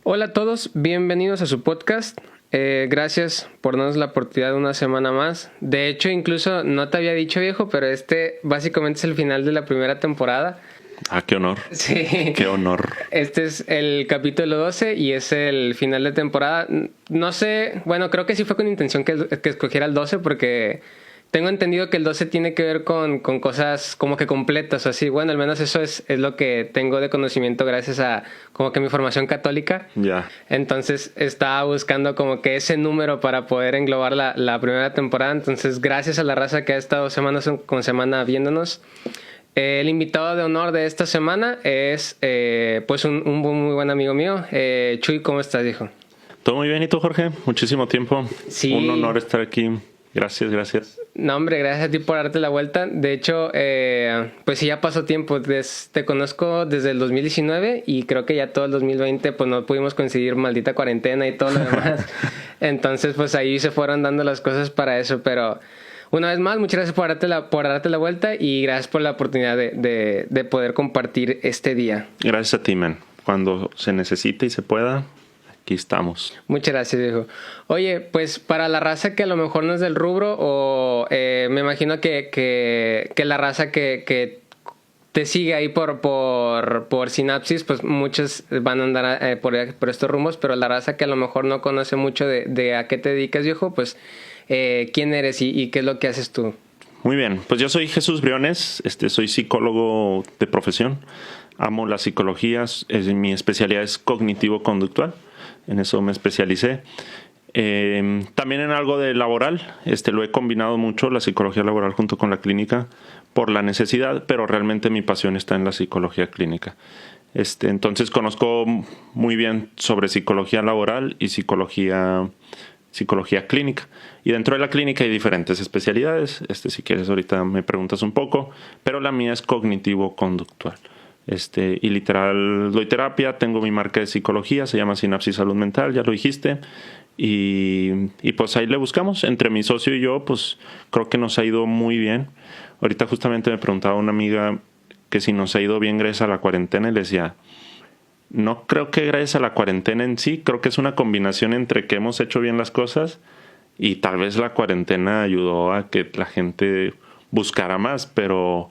Hola a todos, bienvenidos a su podcast. Gracias por darnos la oportunidad de una semana más. De hecho, incluso no te había dicho, viejo, pero este básicamente es el final de la primera temporada. Ah, qué honor. Sí. Qué honor. Este es el capítulo 12 y es el final de temporada. No sé, bueno, creo que sí fue con intención que escogiera el 12 porque tengo entendido que el 12 tiene que ver con cosas como que completas o así. Bueno, al menos eso es lo que tengo de conocimiento gracias a como que mi formación católica. Ya. Entonces estaba buscando como que ese número para poder englobar la primera temporada. Entonces gracias a la raza que ha estado semana con semana viéndonos. El invitado de honor de esta semana es pues un muy buen amigo mío. Chuy, ¿cómo estás, hijo? Todo muy bien, ¿y tú, Jorge? Muchísimo tiempo. Sí. Un honor estar aquí. Gracias. No, hombre, gracias a ti por darte la vuelta. De hecho, pues sí, ya pasó tiempo. Te conozco desde el 2019 y creo que ya todo el 2020 pues no pudimos coincidir, maldita cuarentena y todo lo demás. Entonces, pues ahí se fueron dando las cosas para eso. Pero una vez más, muchas gracias por darte la vuelta y gracias por la oportunidad de poder compartir este día. Gracias a ti, man. Cuando se necesite y se pueda, aquí estamos. Muchas gracias, viejo. Oye, pues para la raza que a lo mejor no es del rubro o me imagino que la raza que te sigue ahí por Sinapsis, pues muchos van a andar por estos rumbos, pero la raza que a lo mejor no conoce mucho de a qué te dedicas, viejo, pues quién eres y qué es lo que haces tú. Muy bien, pues yo soy Jesús Briones, soy psicólogo de profesión, amo las psicologías, mi especialidad es cognitivo-conductual, en eso me especialicé. También en algo de laboral, lo he combinado mucho, la psicología laboral junto con la clínica, por la necesidad, pero realmente mi pasión está en la psicología clínica. Entonces conozco muy bien sobre psicología laboral y psicología clínica. Y dentro de la clínica hay diferentes especialidades. Si quieres ahorita me preguntas un poco, pero la mía es cognitivo-conductual. Y literal doy terapia, tengo mi marca de psicología, se llama Sinapsis Salud Mental, ya lo dijiste. Y pues ahí le buscamos. Entre mi socio y yo, pues creo que nos ha ido muy bien. Ahorita justamente me preguntaba una amiga que si nos ha ido bien gracias a la cuarentena y le decía, no creo que gracias a la cuarentena en sí, creo que es una combinación entre que hemos hecho bien las cosas y tal vez la cuarentena ayudó a que la gente buscara más, pero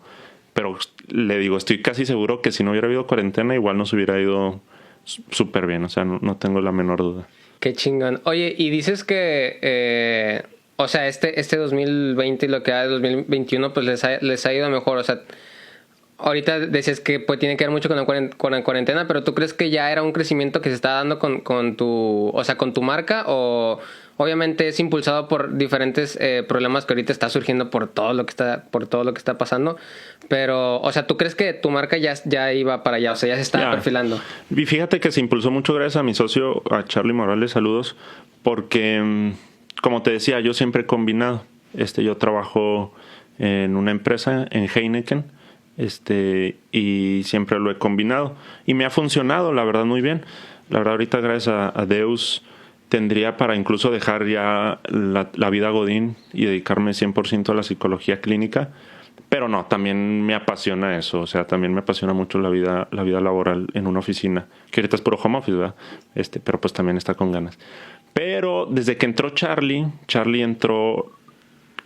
le digo, estoy casi seguro que si no hubiera habido cuarentena igual nos hubiera ido súper bien, o sea, no tengo la menor duda. Qué chingón. Oye, y dices que, o sea, este 2020 y lo que va de 2021 pues les ha ido mejor, o sea, ahorita decías que pues tiene que ver mucho con la cuarentena, pero ¿tú crees que ya era un crecimiento que se está dando con tu marca o obviamente es impulsado por diferentes problemas que ahorita está surgiendo por todo lo que está pasando? Pero, o sea, ¿tú crees que tu marca ya iba para allá, o sea, ya se estaba perfilando? Y fíjate que se impulsó mucho gracias a mi socio, a Charlie Morales, saludos, porque como te decía, yo siempre he combinado. Yo trabajo en una empresa en Heineken. Y siempre lo he combinado y me ha funcionado, la verdad, muy bien. La verdad, ahorita gracias a Deus tendría para incluso dejar ya la vida godín y dedicarme 100% a la psicología clínica, pero no, también me apasiona eso, o sea, también me apasiona mucho la vida laboral en una oficina, que ahorita es puro home office, ¿verdad? Pero pues también está con ganas. Pero desde que entró Charlie entró...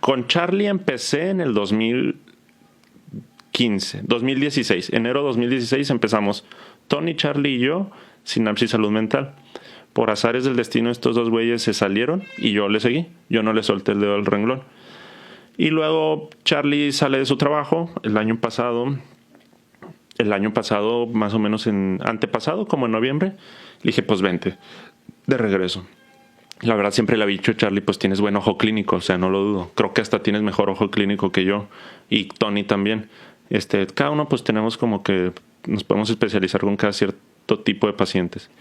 Con Charlie empecé en el 2016, enero 2016 empezamos Tony, Charlie y yo, Sinapsis Salud Mental. Por azares del destino estos dos güeyes se salieron y yo le seguí, yo no le solté el dedo del renglón. Y luego Charlie sale de su trabajo el año pasado más o menos antepasado, como en noviembre. Le dije, pues vente, de regreso. La verdad siempre le había dicho, Charlie, pues tienes buen ojo clínico, o sea, no lo dudo. Creo que hasta tienes mejor ojo clínico que yo y Tony también. Cada uno pues tenemos como que nos podemos especializar con cada cierto tipo de pacientes.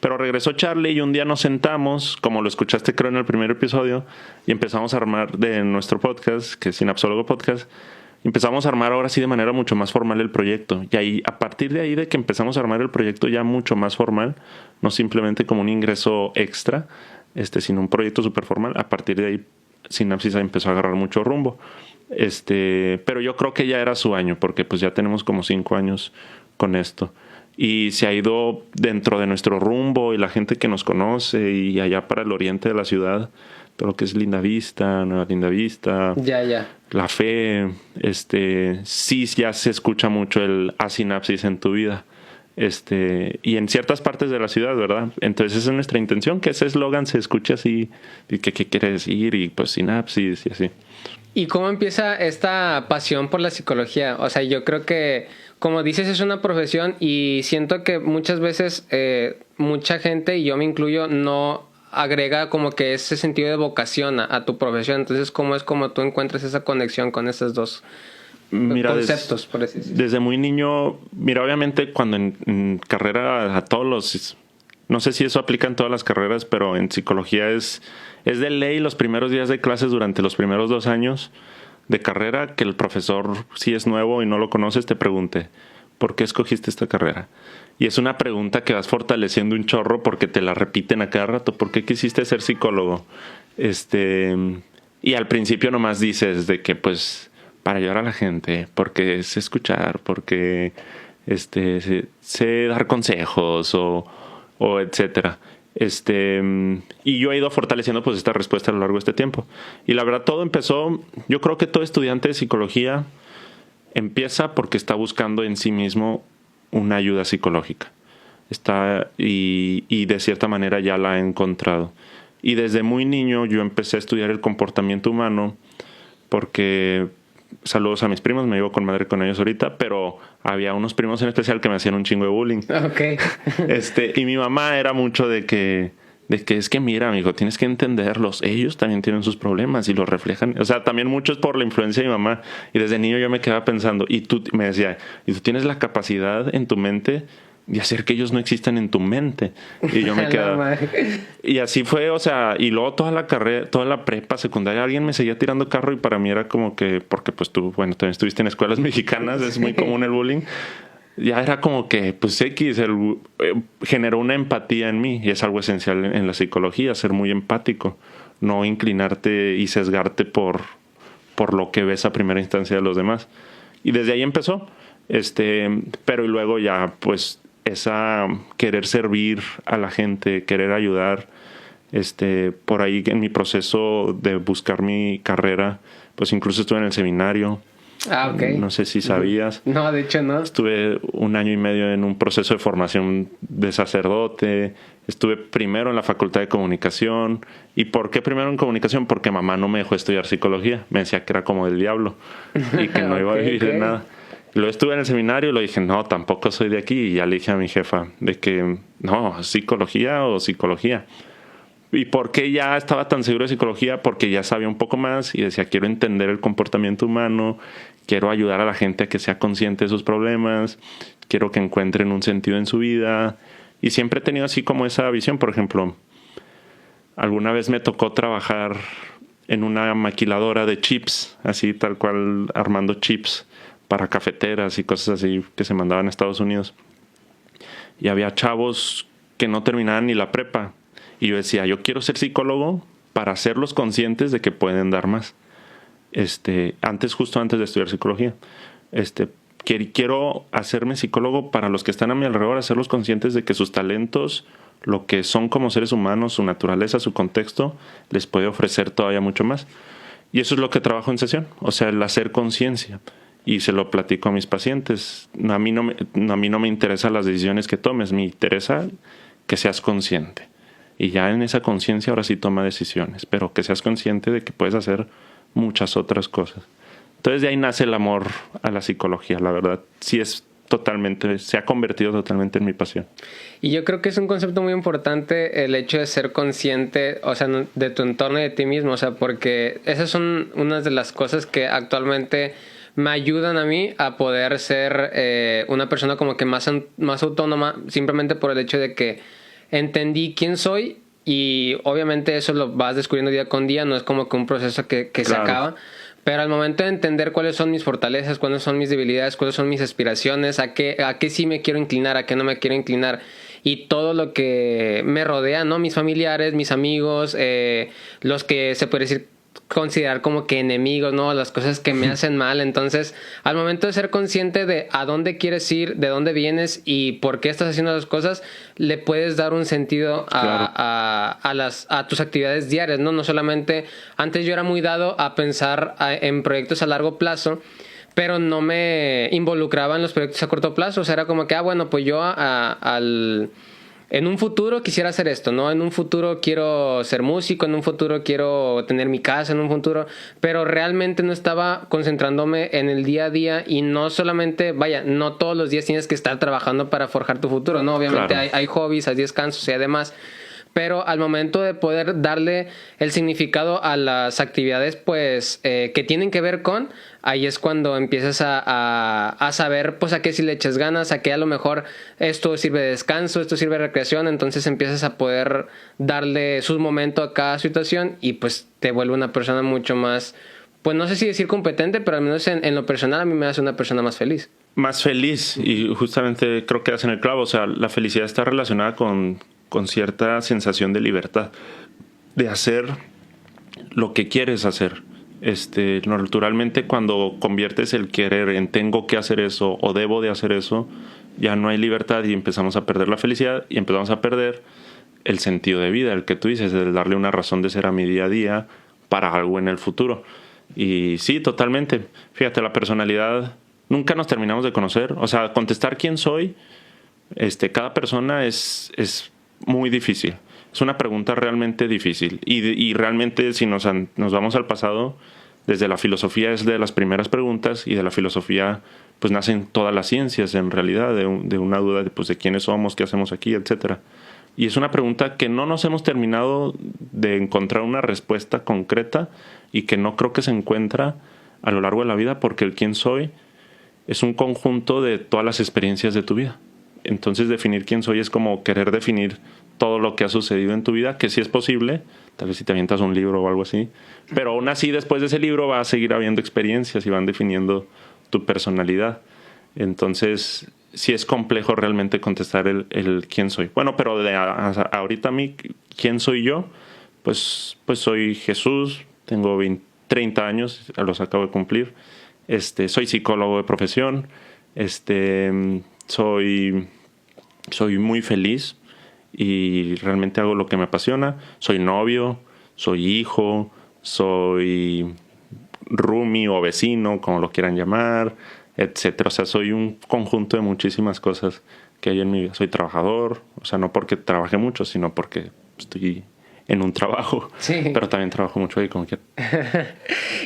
Pero regresó Charlie y un día nos sentamos, como lo escuchaste creo en el primer episodio, y empezamos a armar de nuestro podcast, que es Sinapsólogo Podcast, empezamos a armar ahora sí de manera mucho más formal el proyecto. Y ahí, a partir de ahí de que empezamos a armar el proyecto ya mucho más formal, no simplemente como un ingreso extra, sino un proyecto súper formal, a partir de ahí Sinapsis empezó a agarrar mucho rumbo. Pero yo creo que ya era su año, porque pues ya tenemos como 5 años con esto. y se ha ido dentro de nuestro rumbo y la gente que nos conoce y allá para el oriente de la ciudad, todo lo que es Lindavista, Nueva Lindavista, Ya. La Fe, sí ya se escucha mucho el asinapsis en tu vida. Y en ciertas partes de la ciudad, ¿verdad? Entonces esa es nuestra intención, que ese eslogan se escuche así, y qué quiere decir, y pues sinapsis y así. ¿Y cómo empieza esta pasión por la psicología? O sea, yo creo que, como dices, es una profesión y siento que muchas veces mucha gente, y yo me incluyo, no agrega como que ese sentido de vocación a tu profesión. Entonces, ¿cómo es como tú encuentras esa conexión con esos dos conceptos, por así decirlo? Desde muy niño, mira, obviamente cuando en carrera a todos los... No sé si eso aplica en todas las carreras, pero en psicología es de ley los primeros días de clases durante los primeros 2 años de carrera que el profesor, si es nuevo y no lo conoces, te pregunte, ¿por qué escogiste esta carrera? Y es una pregunta que vas fortaleciendo un chorro porque te la repiten a cada rato. ¿Por qué quisiste ser psicólogo? Y al principio nomás dices de que pues para ayudar a la gente, porque sé escuchar, porque sé dar consejos o etcétera. Y yo he ido fortaleciendo pues esta respuesta a lo largo de este tiempo. Y la verdad todo empezó, yo creo que todo estudiante de psicología empieza porque está buscando en sí mismo una ayuda psicológica. Y de cierta manera ya la ha encontrado. Y desde muy niño yo empecé a estudiar el comportamiento humano porque, saludos a mis primos, me llevo con madre con ellos ahorita, pero había unos primos en especial que me hacían un chingo de bullying. Okay. Y mi mamá era mucho de que es que mira, amigo, tienes que entenderlos. Ellos también tienen sus problemas y los reflejan. O sea, también mucho es por la influencia de mi mamá. Y desde niño yo me quedaba pensando, y tú me decía, y tú tienes la capacidad en tu mente de hacer que ellos no existan en tu mente. Y yo me quedaba... Y así fue, o sea, y luego toda la carrera, toda la prepa, secundaria, alguien me seguía tirando carro y para mí era como que, porque pues tú, bueno, también estuviste en escuelas mexicanas, es muy común el bullying. Ya era como que, pues X, generó una empatía en mí y es algo esencial en la psicología, ser muy empático, no inclinarte y sesgarte por lo que ves a primera instancia de los demás. Y desde ahí empezó, pero y luego ya, pues, esa querer servir a la gente, querer ayudar, por ahí en mi proceso de buscar mi carrera, pues incluso estuve en el seminario. Ah, ok. No sé si sabías. No, de hecho no. Estuve 1 año y medio en un proceso de formación de sacerdote. Estuve primero en la Facultad de Comunicación. ¿Y por qué primero en Comunicación? Porque mamá no me dejó estudiar psicología. Me decía que era como del diablo y que no iba a vivir de nada. Luego estuve en el seminario y lo dije, no, tampoco soy de aquí. Y ya le dije a mi jefa de que, no, psicología o psicología. ¿Y por qué ya estaba tan seguro de psicología? Porque ya sabía un poco más y decía, quiero entender el comportamiento humano, quiero ayudar a la gente a que sea consciente de sus problemas, quiero que encuentren un sentido en su vida. Y siempre he tenido así como esa visión. Por ejemplo, alguna vez me tocó trabajar en una maquiladora de chips, así tal cual, armando chips para cafeteras y cosas así que se mandaban a Estados Unidos. Y había chavos que no terminaban ni la prepa. Y yo decía, yo quiero ser psicólogo para hacerlos conscientes de que pueden dar más. Justo antes de estudiar psicología. Quiero hacerme psicólogo para los que están a mi alrededor, hacerlos conscientes de que sus talentos, lo que son como seres humanos, su naturaleza, su contexto, les puede ofrecer todavía mucho más. Y eso es lo que trabajo en sesión, o sea, el hacer conciencia. Y se lo platico a mis pacientes. A mí no me interesan las decisiones que tomes, me interesa que seas consciente. Y ya en esa conciencia ahora sí toma decisiones, pero que seas consciente de que puedes hacer muchas otras cosas. Entonces de ahí nace el amor a la psicología, la verdad. Sí se ha convertido totalmente en mi pasión. Y yo creo que es un concepto muy importante el hecho de ser consciente, o sea, de tu entorno y de ti mismo, o sea, porque esas son unas de las cosas que actualmente me ayudan a mí a poder ser una persona como que más autónoma, simplemente por el hecho de que entendí quién soy y obviamente eso lo vas descubriendo día con día, no es como que un proceso que se acaba, pero al momento de entender cuáles son mis fortalezas, cuáles son mis debilidades, cuáles son mis aspiraciones, a qué sí me quiero inclinar, a qué no me quiero inclinar y todo lo que me rodea, ¿no? Mis familiares, mis amigos, los que se puede decir considerar como que enemigos, ¿no? Las cosas que me hacen mal. Entonces, al momento de ser consciente de a dónde quieres ir, de dónde vienes y por qué estás haciendo las cosas, le puedes dar un sentido a tus actividades diarias, ¿no? No solamente, antes yo era muy dado a pensar en proyectos a largo plazo, pero no me involucraba en los proyectos a corto plazo. O sea, era como que, bueno, pues yo en un futuro quisiera hacer esto, ¿no? En un futuro quiero ser músico, en un futuro quiero tener mi casa, en un futuro... Pero realmente no estaba concentrándome en el día a día y no solamente... Vaya, no todos los días tienes que estar trabajando para forjar tu futuro, ¿no? Obviamente claro. hay hobbies, hay descansos y además... Pero al momento de poder darle el significado a las actividades, pues, que tienen que ver con, ahí es cuando empiezas a saber, pues, a qué si le echas ganas, a qué a lo mejor esto sirve de descanso, esto sirve de recreación, entonces empiezas a poder darle su momento a cada situación y, pues, te vuelve una persona mucho más, pues, no sé si decir competente, pero al menos en lo personal a mí me hace una persona más feliz. Más feliz, y justamente creo que das en el clavo. O sea, la felicidad está relacionada con cierta sensación de libertad, de hacer lo que quieres hacer. Naturalmente, cuando conviertes el querer en tengo que hacer eso o debo de hacer eso, ya no hay libertad y empezamos a perder la felicidad y empezamos a perder el sentido de vida, el que tú dices, el darle una razón de ser a mi día a día para algo en el futuro. Y sí, totalmente. Fíjate, la personalidad nunca nos terminamos de conocer. O sea, contestar quién soy, cada persona es muy difícil. Es una pregunta realmente difícil. Y realmente, si nos vamos al pasado, desde la filosofía es de las primeras preguntas, y de la filosofía pues nacen todas las ciencias en realidad, de una duda de, pues, de quiénes somos, qué hacemos aquí, etcétera. Y es una pregunta que no nos hemos terminado de encontrar una respuesta concreta, y que no creo que se encuentra a lo largo de la vida, porque el quién soy es un conjunto de todas las experiencias de tu vida. Entonces, definir quién soy es como querer definir todo lo que ha sucedido en tu vida, que sí es posible, tal vez si te avientas un libro o algo así, pero aún así después de ese libro va a seguir habiendo experiencias y van definiendo tu personalidad. Entonces, sí es complejo realmente contestar el quién soy. Bueno, pero ahorita a mí, ¿quién soy yo? Pues soy Jesús, tengo 30 años, los acabo de cumplir. Soy psicólogo de profesión, soy muy feliz y realmente hago lo que me apasiona. Soy novio, soy hijo, soy roomie o vecino, como lo quieran llamar, etcétera. O sea, soy un conjunto de muchísimas cosas que hay en mi vida. Soy trabajador, o sea, no porque trabaje mucho, sino porque estoy en un trabajo, sí. Pero también trabajo mucho ahí, como quiera.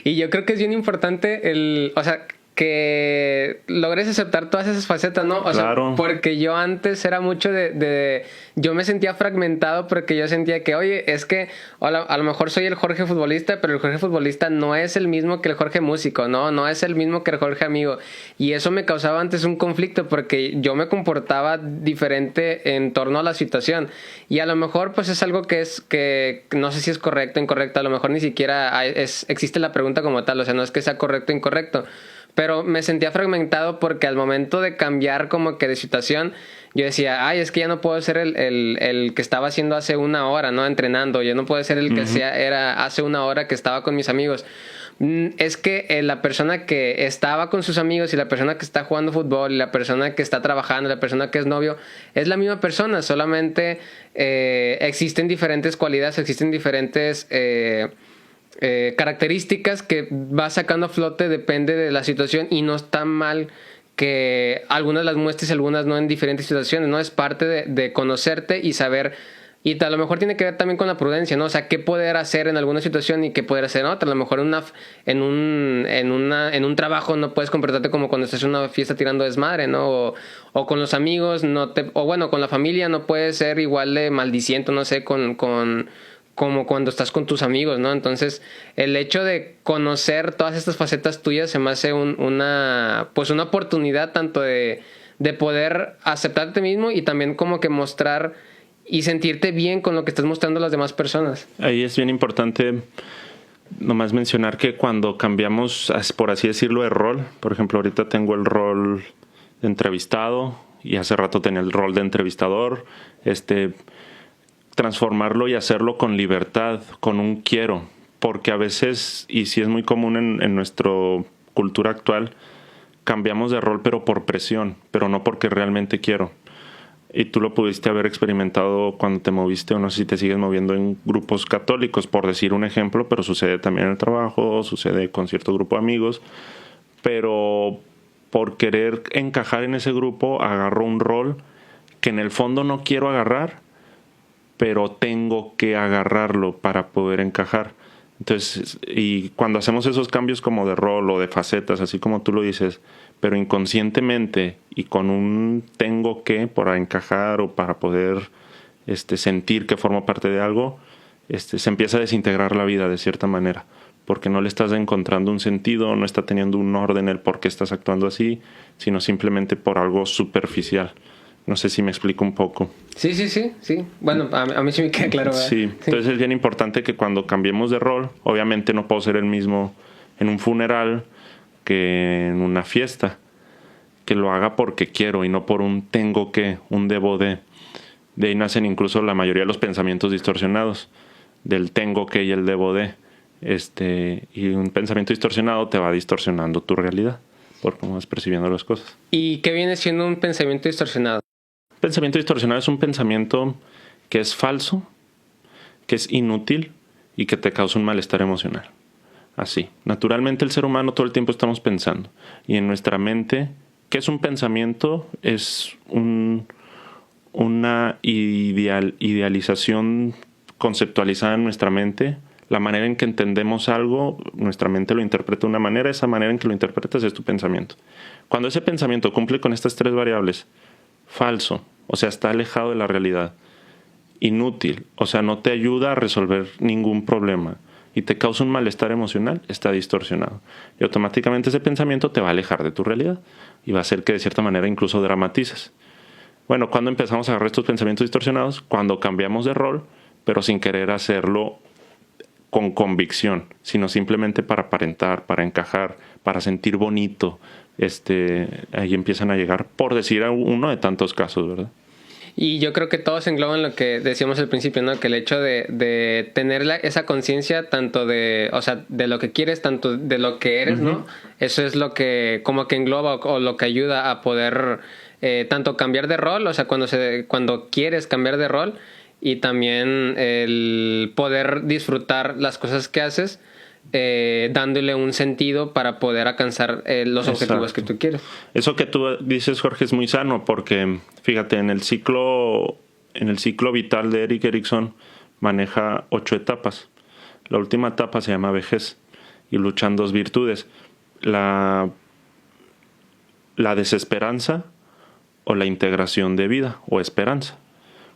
Y yo creo que es bien importante o sea, que logres aceptar todas esas facetas, ¿no? O claro. sea, porque yo antes era mucho yo me sentía fragmentado porque yo sentía que, oye, es que a lo mejor soy el Jorge futbolista, pero el Jorge futbolista no es el mismo que el Jorge músico, ¿no? No es el mismo que el Jorge amigo. Y eso me causaba antes un conflicto porque yo me comportaba diferente en torno a la situación. Y a lo mejor, pues, es algo que no sé si es correcto o incorrecto. A lo mejor ni siquiera existe la pregunta como tal. O sea, no es que sea correcto o incorrecto. Pero me sentía fragmentado porque al momento de cambiar como que de situación, yo decía, ay, es que ya no puedo ser el que estaba haciendo hace una hora, ¿no? Entrenando. Yo no puedo ser el que era hace una hora que estaba con mis amigos. Es que la persona que estaba con sus amigos y la persona que está jugando fútbol y la persona que está trabajando, la persona que es novio, es la misma persona. Solamente existen diferentes cualidades, existen diferentes... características que va sacando a flote, depende de la situación, y no está mal que algunas las muestres y algunas no en diferentes situaciones, ¿no? Es parte de conocerte y saber, y a lo mejor tiene que ver también con la prudencia, ¿no? O sea, qué poder hacer en alguna situación y qué poder hacer en otra. A lo mejor en un trabajo no puedes comportarte como cuando estás en una fiesta tirando desmadre, ¿no? O con los amigos o bueno, con la familia no puedes ser igual de maldiciente, no sé, como cuando estás con tus amigos, ¿no? Entonces, el hecho de conocer todas estas facetas tuyas se me hace una oportunidad tanto de poder aceptarte mismo y también como que mostrar y sentirte bien con lo que estás mostrando a las demás personas. Ahí es bien importante nomás mencionar que cuando cambiamos, por así decirlo, de rol, por ejemplo, ahorita tengo el rol de entrevistado y hace rato tenía el rol de entrevistador, transformarlo y hacerlo con libertad, con un quiero. porque a veces, y sí es muy común en nuestra cultura actual, cambiamos de rol pero por presión, pero no porque realmente quiero. Y tú lo pudiste haber experimentado cuando te moviste, o no sé si te sigues moviendo en grupos católicos, por decir un ejemplo, pero sucede también en el trabajo, sucede con cierto grupo de amigos, pero por querer encajar en ese grupo agarro un rol que en el fondo no quiero agarrar, pero tengo que agarrarlo para poder encajar. Entonces, y cuando hacemos esos cambios como de rol o de facetas, así como tú lo dices, pero inconscientemente y con un tengo que para encajar o para poder sentir que formo parte de algo, se empieza a desintegrar la vida de cierta manera, porque no le estás encontrando un sentido, no está teniendo un orden el por qué estás actuando así, sino simplemente por algo superficial. No sé si me explico un poco. Sí. Bueno, a mí sí me queda claro, ¿verdad? Sí, entonces es bien importante que cuando cambiemos de rol, obviamente no puedo ser el mismo en un funeral que en una fiesta, que lo haga porque quiero y no por un tengo que, un debo de. De ahí nacen incluso la mayoría de los pensamientos distorsionados, del tengo que y el debo de. Y un pensamiento distorsionado te va distorsionando tu realidad por cómo vas percibiendo las cosas. ¿Y qué viene siendo un pensamiento distorsionado? Pensamiento distorsionado es un pensamiento que es falso, que es inútil y que te causa un malestar emocional. Así. Naturalmente el ser humano todo el tiempo estamos pensando. Y en nuestra mente, ¿qué es un pensamiento? Es una idealización conceptualizada en nuestra mente. La manera en que entendemos algo, nuestra mente lo interpreta de una manera, esa manera en que lo interpretas es tu pensamiento. Cuando ese pensamiento cumple con estas tres variables, falso, o sea, está alejado de la realidad, inútil, o sea, no te ayuda a resolver ningún problema y te causa un malestar emocional, está distorsionado. Y automáticamente ese pensamiento te va a alejar de tu realidad y va a hacer que de cierta manera incluso dramatices. Bueno, ¿cuándo empezamos a agarrar estos pensamientos distorsionados? Cuando cambiamos de rol, pero sin querer hacerlo con convicción, sino simplemente para aparentar, para encajar, para sentir bonito. Ahí empiezan a llegar, por decir uno de tantos casos, ¿verdad? Y yo creo que todos engloban lo que decíamos al principio, ¿no? Que el hecho de tener esa conciencia tanto de, o sea, de lo que quieres, tanto de lo que eres, uh-huh, ¿no? Eso es lo que como que engloba o lo que ayuda a poder tanto cambiar de rol, o sea, cuando quieres cambiar de rol, y también el poder disfrutar las cosas que haces, dándole un sentido para poder alcanzar los objetivos que tú quieres. Eso que tú dices, Jorge, es muy sano porque, fíjate, en el ciclo vital de Erik Erikson maneja 8 etapas. La última etapa se llama vejez y luchan 2 virtudes: la desesperanza o la integración de vida o esperanza.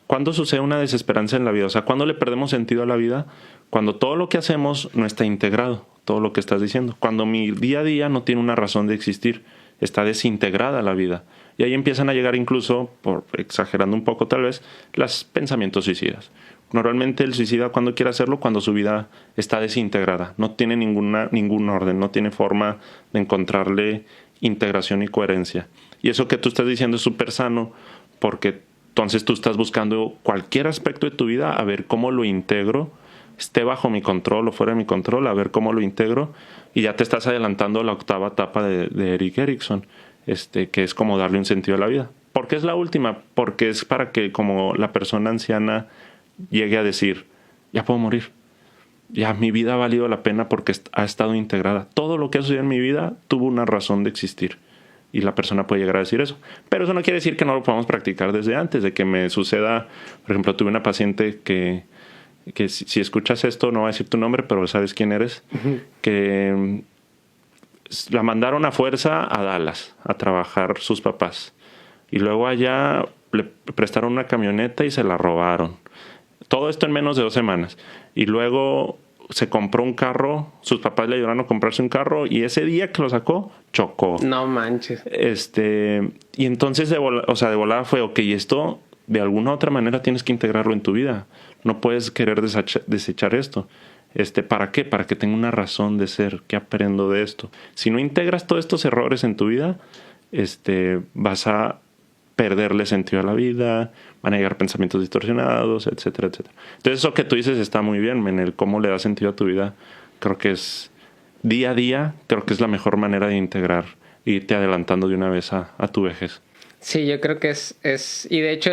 ¿Cuándo sucede una desesperanza en la vida? O sea, ¿cuándo le perdemos sentido a la vida? Cuando todo lo que hacemos no está integrado, todo lo que estás diciendo. Cuando mi día a día no tiene una razón de existir, está desintegrada la vida. Y ahí empiezan a llegar incluso, por exagerando un poco tal vez, los pensamientos suicidas. Normalmente el suicida, cuando quiere hacerlo, cuando su vida está desintegrada, no tiene ningún orden, no tiene forma de encontrarle integración y coherencia. Y eso que tú estás diciendo es súper sano, porque entonces tú estás buscando cualquier aspecto de tu vida a ver cómo lo integro, esté bajo mi control o fuera de mi control, a ver cómo lo integro, y ya te estás adelantando a la 8ª etapa de Erik Erikson, que es como darle un sentido a la vida. ¿Por qué es la última? Porque es para que como la persona anciana llegue a decir, ya puedo morir, ya mi vida ha valido la pena porque ha estado integrada. Todo lo que ha sucedido en mi vida tuvo una razón de existir. Y la persona puede llegar a decir eso. Pero eso no quiere decir que no lo podamos practicar desde antes de que me suceda. Por ejemplo, tuve una paciente que si escuchas esto, no voy a decir tu nombre, pero sabes quién eres, uh-huh, que la mandaron a fuerza a Dallas a trabajar sus papás. Y luego allá le prestaron una camioneta y se la robaron. Todo esto en menos de 2 semanas. Y luego se compró un carro, sus papás le ayudaron a comprarse un carro y ese día que lo sacó, chocó. No manches. Y entonces de volada fue, ok, esto de alguna u otra manera tienes que integrarlo en tu vida. No puedes querer desechar esto. ¿Para qué? Para que tenga una razón de ser. ¿Qué aprendo de esto? Si no integras todos estos errores en tu vida, vas a perderle sentido a la vida, van a llegar pensamientos distorsionados, etcétera, etcétera. Entonces eso que tú dices está muy bien, el cómo le da sentido a tu vida creo que es día a día, creo que es la mejor manera de integrar, irte adelantando de una vez a tu vejez. Sí, yo creo que y de hecho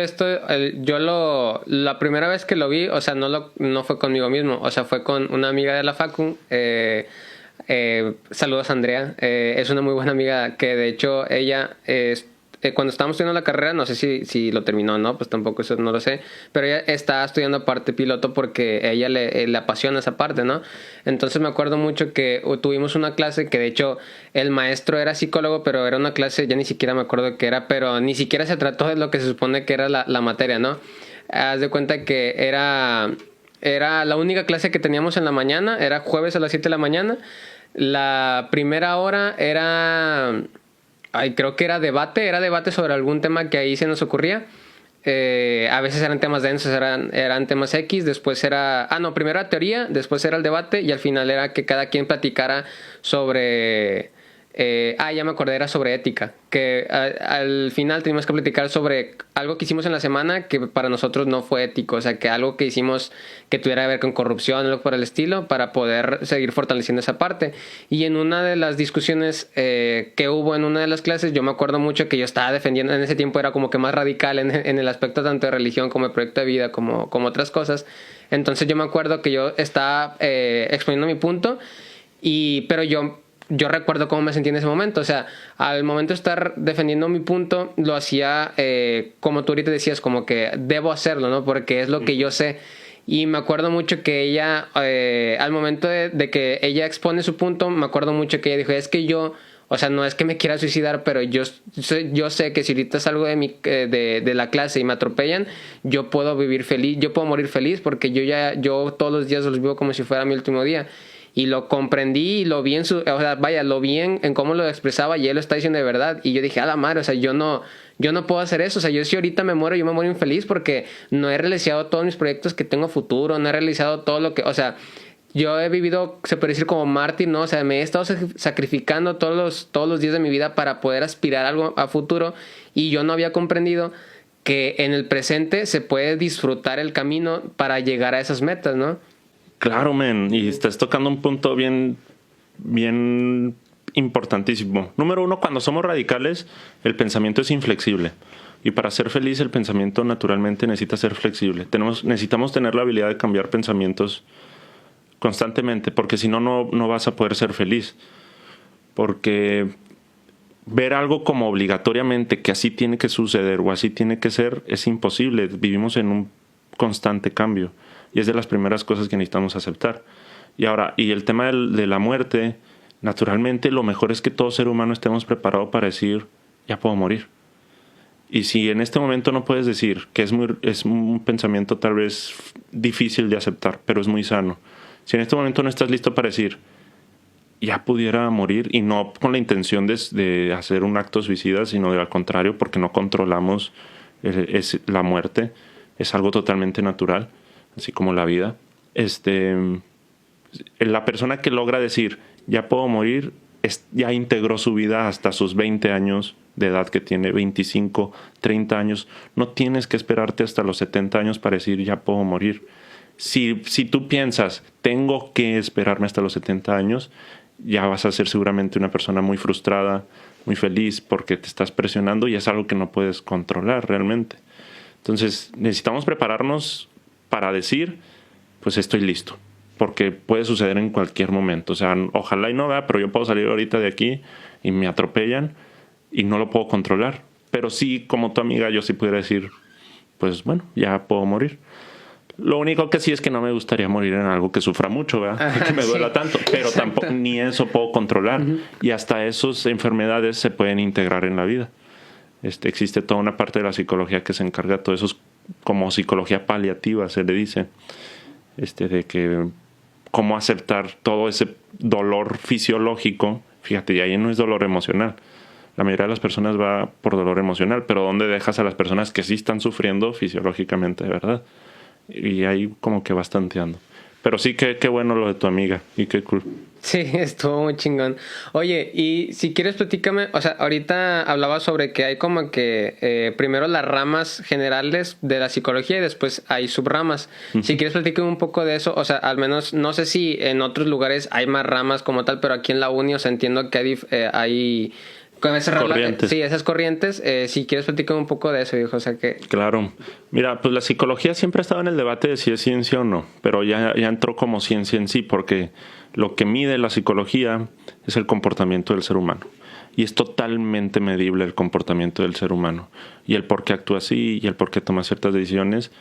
la primera vez que lo vi, o sea, no fue conmigo mismo, o sea, fue con una amiga de la facu, saludos a Andrea, es una muy buena amiga que de hecho ella cuando estábamos estudiando la carrera, no sé si lo terminó o no, pues tampoco eso no lo sé, pero ella está estudiando parte piloto porque a ella le apasiona esa parte, ¿no? Entonces me acuerdo mucho que tuvimos una clase que de hecho el maestro era psicólogo, pero era una clase, ya ni siquiera me acuerdo qué era, pero ni siquiera se trató de lo que se supone que era la materia, ¿no? Haz de cuenta que era la única clase que teníamos en la mañana, era jueves a las 7 de la mañana. La primera hora creo que era debate sobre algún tema que ahí se nos ocurría. A veces eran temas densos, eran temas X, después primero era teoría, después era el debate y al final era que cada quien platicara sobre... ya me acordé, era sobre ética, que al final teníamos que platicar sobre algo que hicimos en la semana que para nosotros no fue ético, o sea, que algo que hicimos que tuviera que ver con corrupción o algo por el estilo, para poder seguir fortaleciendo esa parte. Y en una de las discusiones que hubo en una de las clases, yo me acuerdo mucho que yo estaba defendiendo, en ese tiempo era como que más radical en el aspecto tanto de religión como de proyecto de vida, como otras cosas. Entonces yo me acuerdo que yo estaba exponiendo mi punto, pero yo recuerdo cómo me sentí en ese momento. O sea, al momento de estar defendiendo mi punto, lo hacía como tú ahorita decías, como que debo hacerlo, ¿no? Porque es lo que yo sé. Y me acuerdo mucho que ella, al momento de que ella expone su punto, me acuerdo mucho que ella dijo, es que yo, o sea, no es que me quiera suicidar, pero yo sé que si ahorita salgo de la clase y me atropellan, yo puedo vivir feliz, yo puedo morir feliz, porque yo todos los días los vivo como si fuera mi último día. Y lo comprendí y lo vi lo vi en cómo lo expresaba y él lo está diciendo de verdad. Y yo dije, a la madre, o sea, yo no puedo hacer eso. O sea, yo si ahorita me muero, yo me muero infeliz porque no he realizado todos mis proyectos que tengo a futuro, no he realizado todo lo que, o sea, yo he vivido, se puede decir, como mártir, ¿no? O sea, me he estado sacrificando todos los días de mi vida para poder aspirar a algo a futuro y yo no había comprendido que en el presente se puede disfrutar el camino para llegar a esas metas, ¿no? Claro, men, y estás tocando un punto bien, bien importantísimo. Número uno, cuando somos radicales, el pensamiento es inflexible. Y para ser feliz, el pensamiento naturalmente necesita ser flexible. Necesitamos tener la habilidad de cambiar pensamientos constantemente, porque si no, no vas a poder ser feliz. Porque ver algo como obligatoriamente que así tiene que suceder o así tiene que ser es imposible. Vivimos en un constante cambio. Y es de las primeras cosas que necesitamos aceptar. Y el tema de la muerte, naturalmente lo mejor es que todo ser humano estemos preparados para decir, ya puedo morir. Y si en este momento no puedes decir, que es un pensamiento tal vez difícil de aceptar, pero es muy sano. Si en este momento no estás listo para decir, ya pudiera morir, y no con la intención de hacer un acto suicida, sino al contrario, porque no controlamos la muerte, es algo totalmente natural, así como la vida. La persona que logra decir, ya puedo morir, ya integró su vida hasta sus 20 años de edad que tiene, 25, 30 años. No tienes que esperarte hasta los 70 años para decir, ya puedo morir. Si tú piensas, tengo que esperarme hasta los 70 años, ya vas a ser seguramente una persona muy frustrada, muy feliz, porque te estás presionando y es algo que no puedes controlar realmente. Entonces, necesitamos prepararnos para decir, pues estoy listo, porque puede suceder en cualquier momento. O sea, ojalá y no vea, pero yo puedo salir ahorita de aquí y me atropellan y no lo puedo controlar. Pero sí, como tu amiga, yo sí pudiera decir, pues bueno, ya puedo morir. Lo único que sí es que no me gustaría morir en algo que sufra mucho, ¿verdad? Que me duela tanto, pero tampoco ni eso puedo controlar. Uh-huh. Y hasta esas enfermedades se pueden integrar en la vida. Existe toda una parte de la psicología que se encarga de todo eso, como psicología paliativa se le dice, de que cómo aceptar todo ese dolor fisiológico. Fíjate, y ahí no es dolor emocional. La mayoría de las personas va por dolor emocional, pero ¿dónde dejas a las personas que sí están sufriendo fisiológicamente, de verdad? Y ahí como que vas tanteando. Pero sí, qué bueno lo de tu amiga y qué cool. Sí, estuvo muy chingón. Oye, y si quieres platícame, o sea, ahorita hablaba sobre que hay como que primero las ramas generales de la psicología y después hay subramas. Si quieres platícame un poco de eso, o sea, al menos no sé si en otros lugares hay más ramas como tal, pero aquí en la uni, o sea, entiendo que hay con esas Corrientes. sí, esas corrientes. Si quieres platicar un poco de eso, viejo, o sea que... Claro. Mira, pues la psicología siempre ha estado en el debate de si es ciencia o no, pero ya entró como ciencia en sí, porque lo que mide la psicología es el comportamiento del ser humano. Y es totalmente medible el comportamiento del ser humano. Y el por qué actúa así, y el por qué toma ciertas decisiones.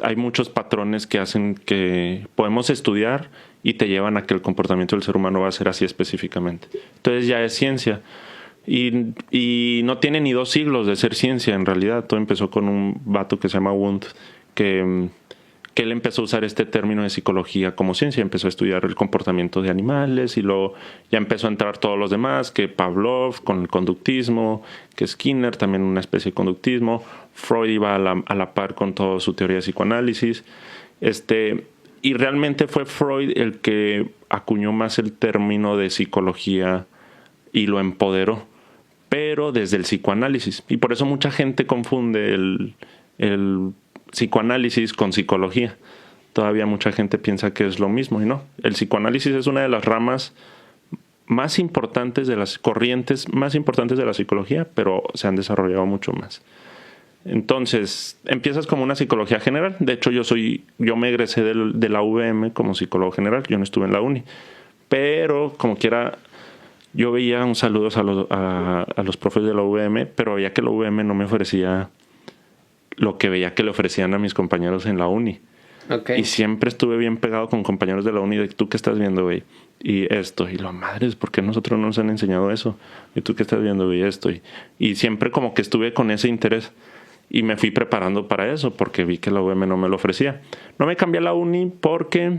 Hay muchos patrones que hacen que podemos estudiar y te llevan a que el comportamiento del ser humano va a ser así específicamente. Entonces ya es ciencia. Y no tiene ni 2 siglos de ser ciencia en realidad. Todo empezó con un vato que se llama Wundt, que él empezó a usar este término de psicología como ciencia. Empezó a estudiar el comportamiento de animales y luego ya empezó a entrar todos los demás, que Pavlov con el conductismo, que Skinner también una especie de conductismo. Freud iba a la par con toda su teoría de psicoanálisis. Y realmente fue Freud el que acuñó más el término de psicología y lo empoderó, pero desde el psicoanálisis. Y por eso mucha gente confunde el psicoanálisis con psicología. Todavía mucha gente piensa que es lo mismo y no. El psicoanálisis es una de las ramas más importantes, de las corrientes más importantes de la psicología, pero se han desarrollado mucho más. Entonces, empiezas como una psicología general. De hecho, yo me egresé de la UVM como psicólogo general. Yo no estuve en la uni. Pero, como quiera, yo veía un saludo a los profes de la UVM, pero veía que la UVM no me ofrecía lo que veía que le ofrecían a mis compañeros en la uni. Okay. Y siempre estuve bien pegado con compañeros de la uni de ¿tú qué estás viendo, güey? Y esto. Y lo madres, ¿por qué nosotros no nos han enseñado eso? ¿Y tú qué estás viendo, güey? Esto. Y siempre como que estuve con ese interés. Y me fui preparando para eso porque vi que la UVM no me lo ofrecía. No me cambié a la uni porque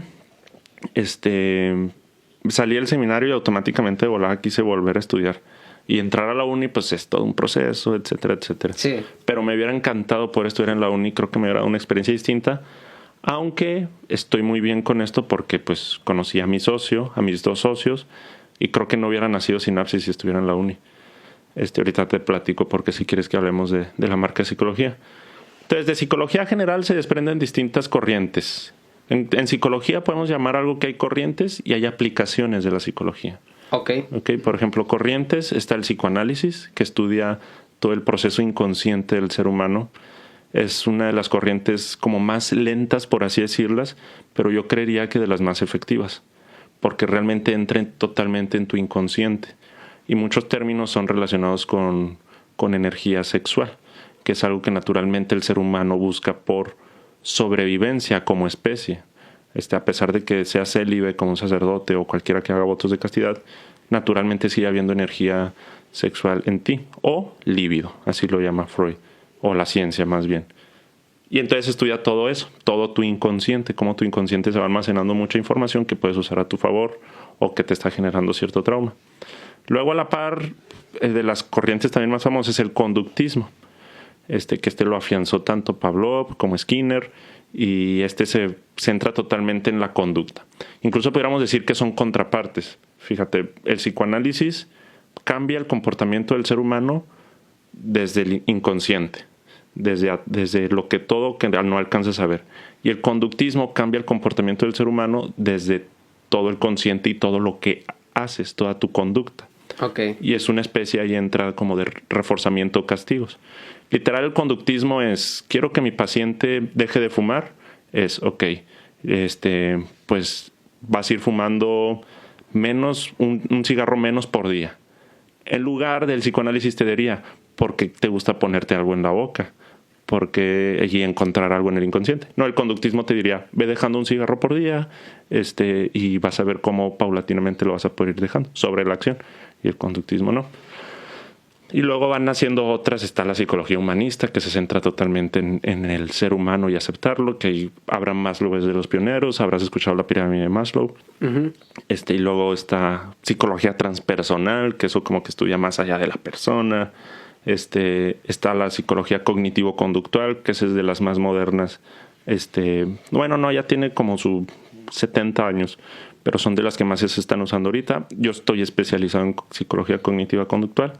salí del seminario y automáticamente de volada quise volver a estudiar. Y entrar a la uni, pues es todo un proceso, etcétera, etcétera. Sí. Pero me hubiera encantado poder estudiar en la uni. Creo que me hubiera dado una experiencia distinta. Aunque estoy muy bien con esto porque pues conocí a mi socio, a mis 2 socios. Y creo que no hubiera nacido Sinapsis si estuviera en la uni. Ahorita te platico porque si quieres que hablemos de la marca de psicología. Entonces, de psicología general se desprenden distintas corrientes. En psicología podemos llamar algo que hay corrientes y hay aplicaciones de la psicología. Okay. Por ejemplo, corrientes está el psicoanálisis, que estudia todo el proceso inconsciente del ser humano. Es una de las corrientes como más lentas, por así decirlas, pero yo creería que de las más efectivas, porque realmente entra totalmente en tu inconsciente. Y muchos términos son relacionados con energía sexual, que es algo que naturalmente el ser humano busca por sobrevivencia como especie. A pesar de que sea célibe como un sacerdote o cualquiera que haga votos de castidad, naturalmente sigue habiendo energía sexual en ti, o líbido, así lo llama Freud, o la ciencia más bien. Y entonces estudia todo eso, todo tu inconsciente, cómo tu inconsciente se va almacenando mucha información que puedes usar a tu favor o que te está generando cierto trauma. Luego, a la par de las corrientes también más famosas es el conductismo, que lo afianzó tanto Pavlov como Skinner, y se centra totalmente en la conducta. Incluso podríamos decir que son contrapartes. Fíjate, el psicoanálisis cambia el comportamiento del ser humano desde el inconsciente, desde lo que todo que no alcanzas a ver. Y el conductismo cambia el comportamiento del ser humano desde todo el consciente y todo lo que haces, toda tu conducta. Okay. Y es una especie, ahí entra como de reforzamiento o castigos. Literal, el conductismo es, quiero que mi paciente deje de fumar, es, ok, pues vas a ir fumando un cigarro menos por día. En lugar del psicoanálisis te diría, porque te gusta ponerte algo en la boca, porque y encontrar algo en el inconsciente. No, el conductismo te diría, ve dejando un cigarro por día, y vas a ver cómo paulatinamente lo vas a poder ir dejando sobre la acción. Y el conductismo no. Y luego van naciendo otras. Está la psicología humanista, que se centra totalmente en el ser humano y aceptarlo, que ahí Abraham Maslow es de los pioneros. Habrás escuchado la pirámide de Maslow. Uh-huh. Y luego está psicología transpersonal, que eso como que estudia más allá de la persona. Está la psicología cognitivo-conductual, que esa es de las más modernas. Bueno, no, ya tiene como su 70 años, pero son de las que más se están usando ahorita. Yo estoy especializado en psicología cognitiva conductual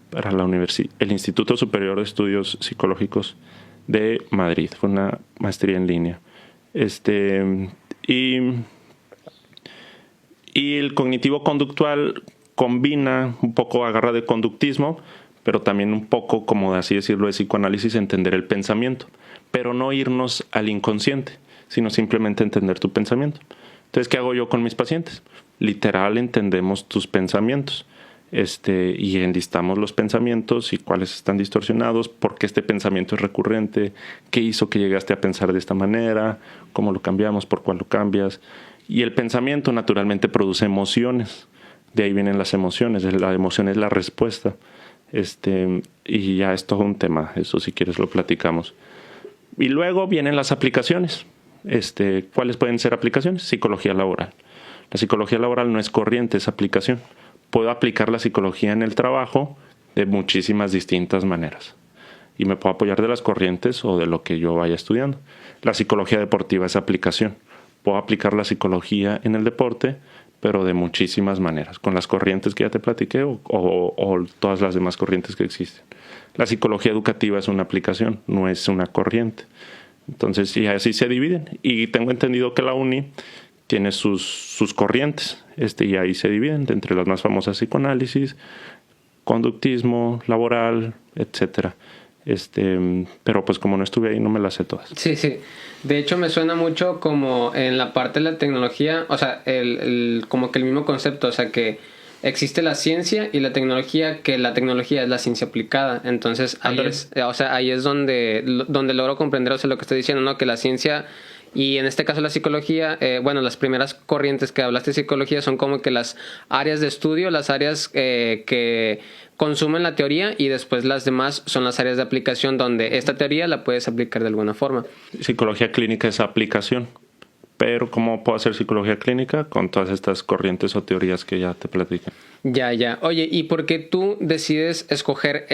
para el Instituto Superior de Estudios Psicológicos de Madrid. Fue una maestría en línea. Y el cognitivo conductual combina un poco, agarra de conductismo, pero también un poco, como así decirlo, de psicoanálisis, entender el pensamiento, pero no irnos al inconsciente, sino simplemente entender tu pensamiento. Entonces, ¿qué hago yo con mis pacientes? Literal, entendemos tus pensamientos. Y enlistamos los pensamientos y cuáles están distorsionados, por qué este pensamiento es recurrente, qué hizo que llegaste a pensar de esta manera, cómo lo cambiamos, por cuál lo cambias. Y el pensamiento naturalmente produce emociones. De ahí vienen las emociones. La emoción es la respuesta. Y ya es todo un tema. Eso, si quieres, lo platicamos. Y luego vienen las aplicaciones. ¿Cuáles pueden ser aplicaciones? Psicología laboral. La psicología laboral no es corriente, es aplicación. Puedo aplicar la psicología en el trabajo de muchísimas distintas maneras. Y me puedo apoyar de las corrientes o de lo que yo vaya estudiando. La psicología deportiva es aplicación. Puedo aplicar la psicología en el deporte, pero de muchísimas maneras, con las corrientes que ya te platiqué o todas las demás corrientes que existen. La psicología educativa es una aplicación, no es una corriente. Entonces, y así se dividen. Y tengo entendido que la uni tiene sus corrientes, y ahí se dividen entre las más famosas: psicoanálisis, conductismo, laboral, etcétera. Pero pues como no estuve ahí, no me las sé todas. Sí, sí. De hecho, me suena mucho como en la parte de la tecnología, o sea, como que el mismo concepto, o sea, que existe la ciencia y la tecnología, que la tecnología es la ciencia aplicada. Entonces, ahí es donde logro comprender, o sea, lo que estoy diciendo, ¿no? Que la ciencia, y en este caso la psicología, las primeras corrientes que hablaste de psicología son como que las áreas de estudio, las áreas que consumen la teoría, y después las demás son las áreas de aplicación donde esta teoría la puedes aplicar de alguna forma. Psicología clínica es aplicación. Pero ¿cómo puedo hacer psicología clínica? Con todas estas corrientes o teorías que ya te platiqué. Ya. Oye, ¿y por qué tú decides escoger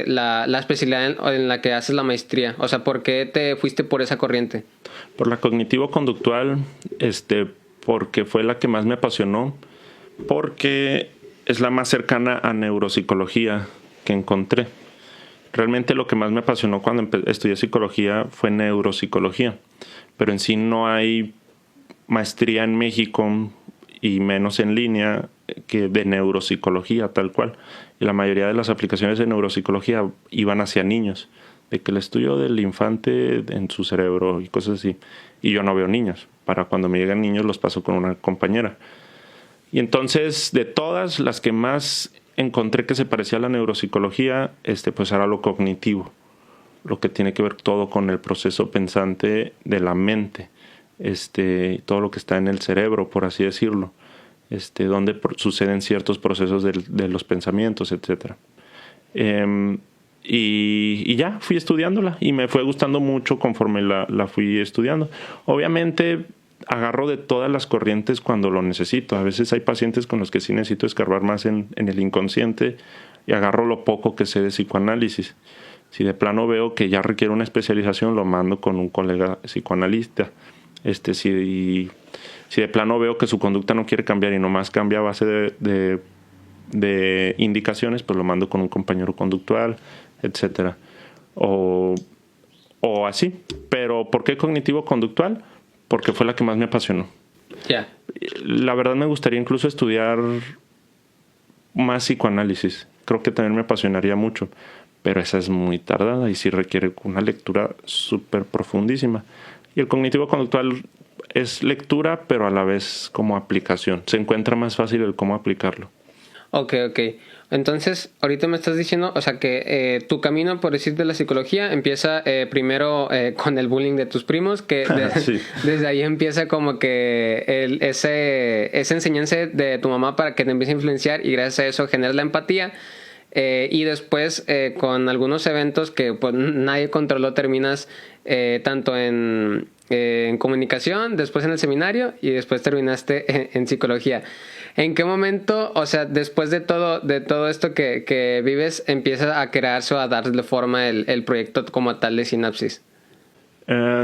la especialidad en la que haces la maestría? O sea, ¿por qué te fuiste por esa corriente? Por la cognitivo-conductual, porque fue la que más me apasionó, porque es la más cercana a neuropsicología que encontré. Realmente lo que más me apasionó cuando estudié psicología fue neuropsicología, pero en sí no hay maestría en México y menos en línea que de neuropsicología tal cual. Y la mayoría de las aplicaciones de neuropsicología iban hacia niños, de que el estudio del infante en su cerebro y cosas así. Y yo no veo niños. Para cuando me llegan niños los paso con una compañera. Y entonces, de todas las que más encontré que se parecía a la neuropsicología, pues era lo cognitivo, lo que tiene que ver todo con el proceso pensante de la mente, todo lo que está en el cerebro, por así decirlo, donde suceden ciertos procesos de los pensamientos, etcétera. Y ya fui estudiándola y me fue gustando mucho conforme la fui estudiando. Obviamente agarro de todas las corrientes cuando lo necesito. A veces hay pacientes con los que sí necesito escarbar más en el inconsciente y agarro lo poco que sé de psicoanálisis. Si de plano veo que ya requiere una especialización, lo mando con un colega psicoanalista. Si de plano veo que su conducta no quiere cambiar y nomás cambia a base de indicaciones, pues lo mando con un compañero conductual, etcétera. O así. Pero ¿por qué cognitivo-conductual? Porque fue la que más me apasionó. Ya. La verdad me gustaría incluso estudiar más psicoanálisis. Creo que también me apasionaría mucho. Pero esa es muy tardada y sí requiere una lectura súper profundísima. Y el cognitivo-conductual es lectura, pero a la vez como aplicación. Se encuentra más fácil el cómo aplicarlo. Ok. Entonces, ahorita me estás diciendo, o sea, que tu camino, por decir, de la psicología empieza primero con el bullying de tus primos, que Sí. desde ahí empieza como que esa enseñanza de tu mamá para que te empiece a influenciar, y gracias a eso generas la empatía. Y después con algunos eventos que pues nadie controló, terminas tanto en comunicación, después en el seminario y después terminaste en psicología. ¿En qué momento, o sea, después de todo esto que vives, empieza a crearse o a darle forma el proyecto como tal de Sinapsis?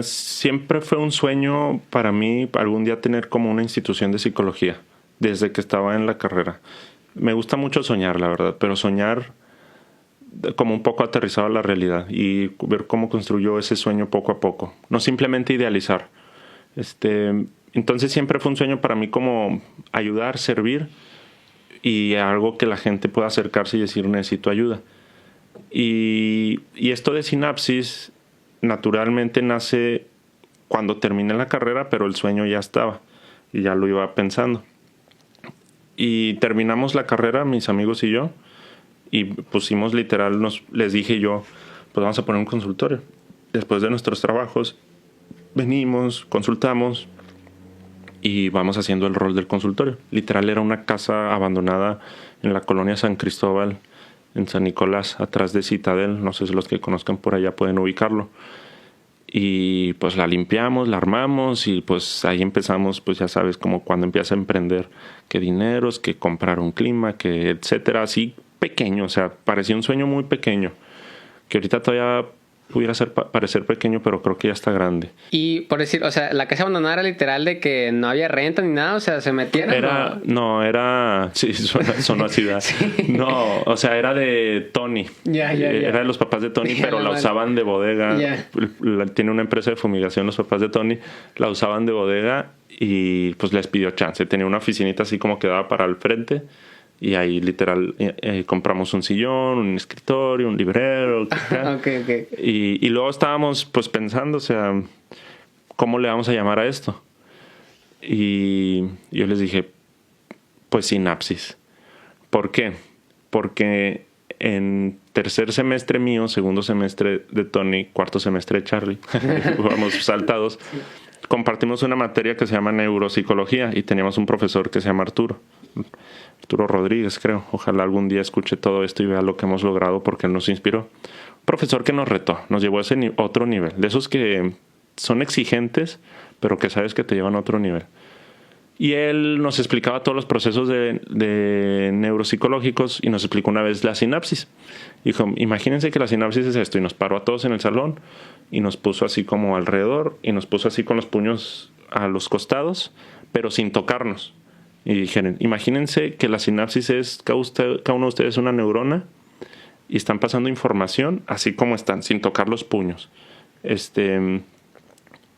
Siempre fue un sueño para mí algún día tener como una institución de psicología, desde que estaba en la carrera. Me gusta mucho soñar, la verdad, pero soñar como un poco aterrizado a la realidad y ver cómo construyó ese sueño poco a poco, no simplemente idealizar. Entonces siempre fue un sueño para mí como ayudar, servir y algo que la gente pueda acercarse y decir necesito ayuda. Y esto de Sinapsis naturalmente nace cuando terminé la carrera, pero el sueño ya estaba y ya lo iba pensando. Y terminamos la carrera, mis amigos y yo, y pusimos literal, les dije yo, pues vamos a poner un consultorio. Después de nuestros trabajos, venimos, consultamos y vamos haciendo el rol del consultorio. Literal era una casa abandonada en la colonia San Cristóbal, en San Nicolás, atrás de Citadel. No sé si los que conozcan por allá pueden ubicarlo. Y pues la limpiamos, la armamos y pues ahí empezamos, pues ya sabes, como cuando empiezas a emprender, que dineros, que comprar un clima, que etcétera, así pequeño, o sea, parecía un sueño muy pequeño, que ahorita todavía pudiera parecer pequeño, pero creo que ya está grande. Y por decir, o sea, la casa abandonada era literal de que no había renta ni nada, o sea, se metieron. Sí, sonó así, sí. No, o sea, era de Tony. Ya. Era de los papás de Tony, pero la usaban de bodega. Tiene una empresa de fumigación, los papás de Tony, la usaban de bodega y pues les pidió chance. Tenía una oficinita así como que daba para el frente. Y ahí literal compramos un sillón, un escritorio, un librero. Okay. Y luego estábamos pues pensando, o sea, ¿cómo le vamos a llamar a esto? Y yo les dije, pues Sinapsis. ¿Por qué? Porque en tercer semestre mío, segundo semestre de Tony, cuarto semestre de Charlie, vamos saltados, compartimos una materia que se llama neuropsicología y teníamos un profesor que se llama Arturo Rodríguez, creo. Ojalá algún día escuche todo esto y vea lo que hemos logrado porque él nos inspiró. Un profesor que nos retó, nos llevó a ese otro nivel. De esos que son exigentes, pero que sabes que te llevan a otro nivel. Y él nos explicaba todos los procesos de neuropsicológicos y nos explicó una vez la sinapsis. Dijo, imagínense que la sinapsis es esto. Y nos paró a todos en el salón y nos puso así como alrededor y nos puso así con los puños a los costados, pero sin tocarnos. Y dijeron, imagínense que la sinapsis es cada uno de ustedes es una neurona y están pasando información así como están, sin tocar los puños.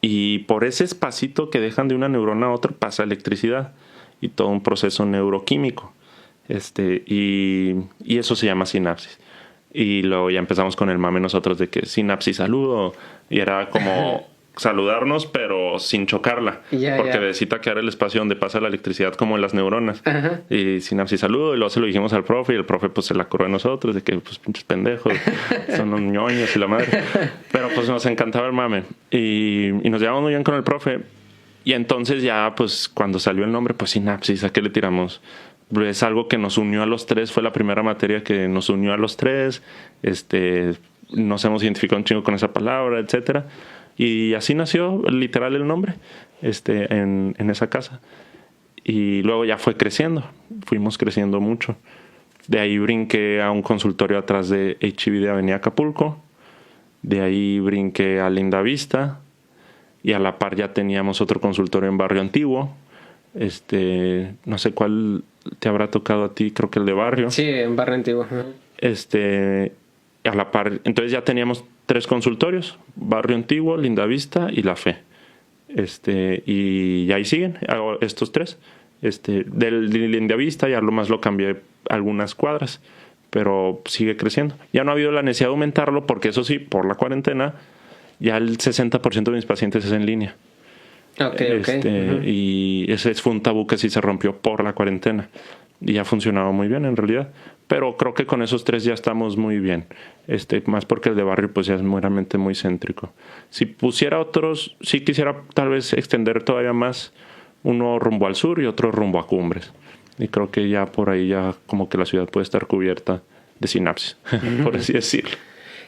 Y por ese espacito que dejan de una neurona a otra pasa electricidad y todo un proceso neuroquímico. Y eso se llama sinapsis. Y luego ya empezamos con el mame nosotros de que sinapsis saludo. Y era como saludarnos pero sin chocarla. Porque necesita quedar el espacio donde pasa la electricidad como en las neuronas. Ajá. Y sinapsis saludo. Y luego se lo dijimos al profe y el profe pues se la curó de nosotros. De que pues pinches pendejos. Son unos ñoños y la madre. Pero pues nos encantaba el mame. Y nos llevamos muy bien con el profe. Y entonces ya pues cuando salió el nombre pues sinapsis, ¿a qué le tiramos? Es algo que nos unió a los tres. Fue la primera materia que nos unió a los tres. Nos hemos identificado un chingo con esa palabra, etcétera. Y así nació literal el nombre en esa casa. Y luego ya fue creciendo. Fuimos creciendo mucho. De ahí brinqué a un consultorio atrás de HIV de Avenida Acapulco. De ahí brinqué a Linda Vista. Y a la par ya teníamos otro consultorio en Barrio Antiguo. No sé cuál te habrá tocado a ti, creo que el de Barrio. Sí, en Barrio Antiguo. A la par, entonces ya teníamos 3 consultorios, Barrio Antiguo, Linda Vista y La Fe. Y ahí siguen estos 3. Del Linda Vista ya lo cambié algunas cuadras, pero sigue creciendo. Ya no ha habido la necesidad de aumentarlo porque eso sí, por la cuarentena, ya el 60% de mis pacientes es en línea. Okay. Y ese fue un tabú que sí se rompió por la cuarentena. Y ha funcionado muy bien en realidad. Pero creo que con esos 3 ya estamos muy bien. Más porque el de Barrio pues ya es realmente muy céntrico. Si pusiera otros, sí quisiera tal vez extender todavía más, uno rumbo al sur y otro rumbo a Cumbres. Y creo que ya por ahí ya como que la ciudad puede estar cubierta de sinapsis, por así decirlo.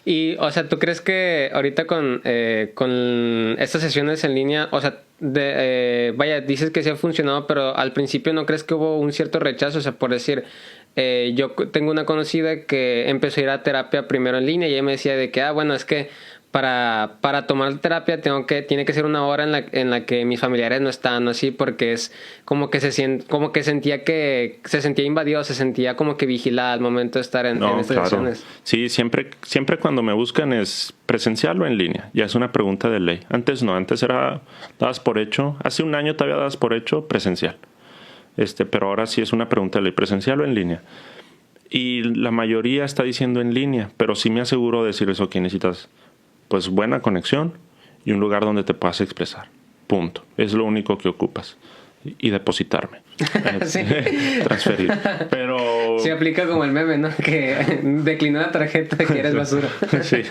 Y, o sea, ¿tú crees que ahorita con estas sesiones en línea, o sea, vaya, dices que sí ha funcionado, pero al principio no crees que hubo un cierto rechazo? O sea, por decir, yo tengo una conocida que empezó a ir a terapia primero en línea y ella me decía de que, bueno, es que para tomar terapia tiene que ser una hora en la que mis familiares no están así, porque es como que se sentía invadido, se sentía como que vigilada al momento de estar en estas sesiones. Sí, siempre cuando me buscan es presencial o en línea. Ya es una pregunta de ley. Antes no, antes era dabas por hecho. Hace un año todavía dabas por hecho presencial. Pero ahora sí es una pregunta de ley, presencial o en línea. Y la mayoría está diciendo en línea, pero sí me aseguro de decir eso, que necesitas pues buena conexión y un lugar donde te puedas expresar. Punto. Es lo único que ocupas. Y depositarme. Sí. Transferir. Pero... Se aplica como el meme, ¿no? Que declinó la tarjeta de que eres basura. Sí,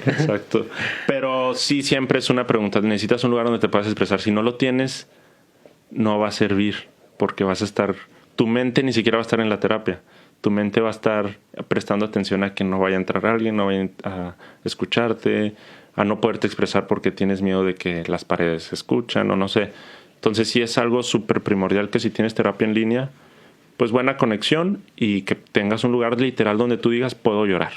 exacto. Pero sí, siempre es una pregunta. Necesitas un lugar donde te puedas expresar. Si no lo tienes, no va a servir. Porque vas a estar... Tu mente ni siquiera va a estar en la terapia. Tu mente va a estar prestando atención a que no vaya a entrar alguien, no vaya a escucharte, a no poderte expresar porque tienes miedo de que las paredes se escuchan o no sé. Entonces sí es algo súper primordial que si tienes terapia en línea, pues buena conexión y que tengas un lugar literal donde tú digas puedo llorar.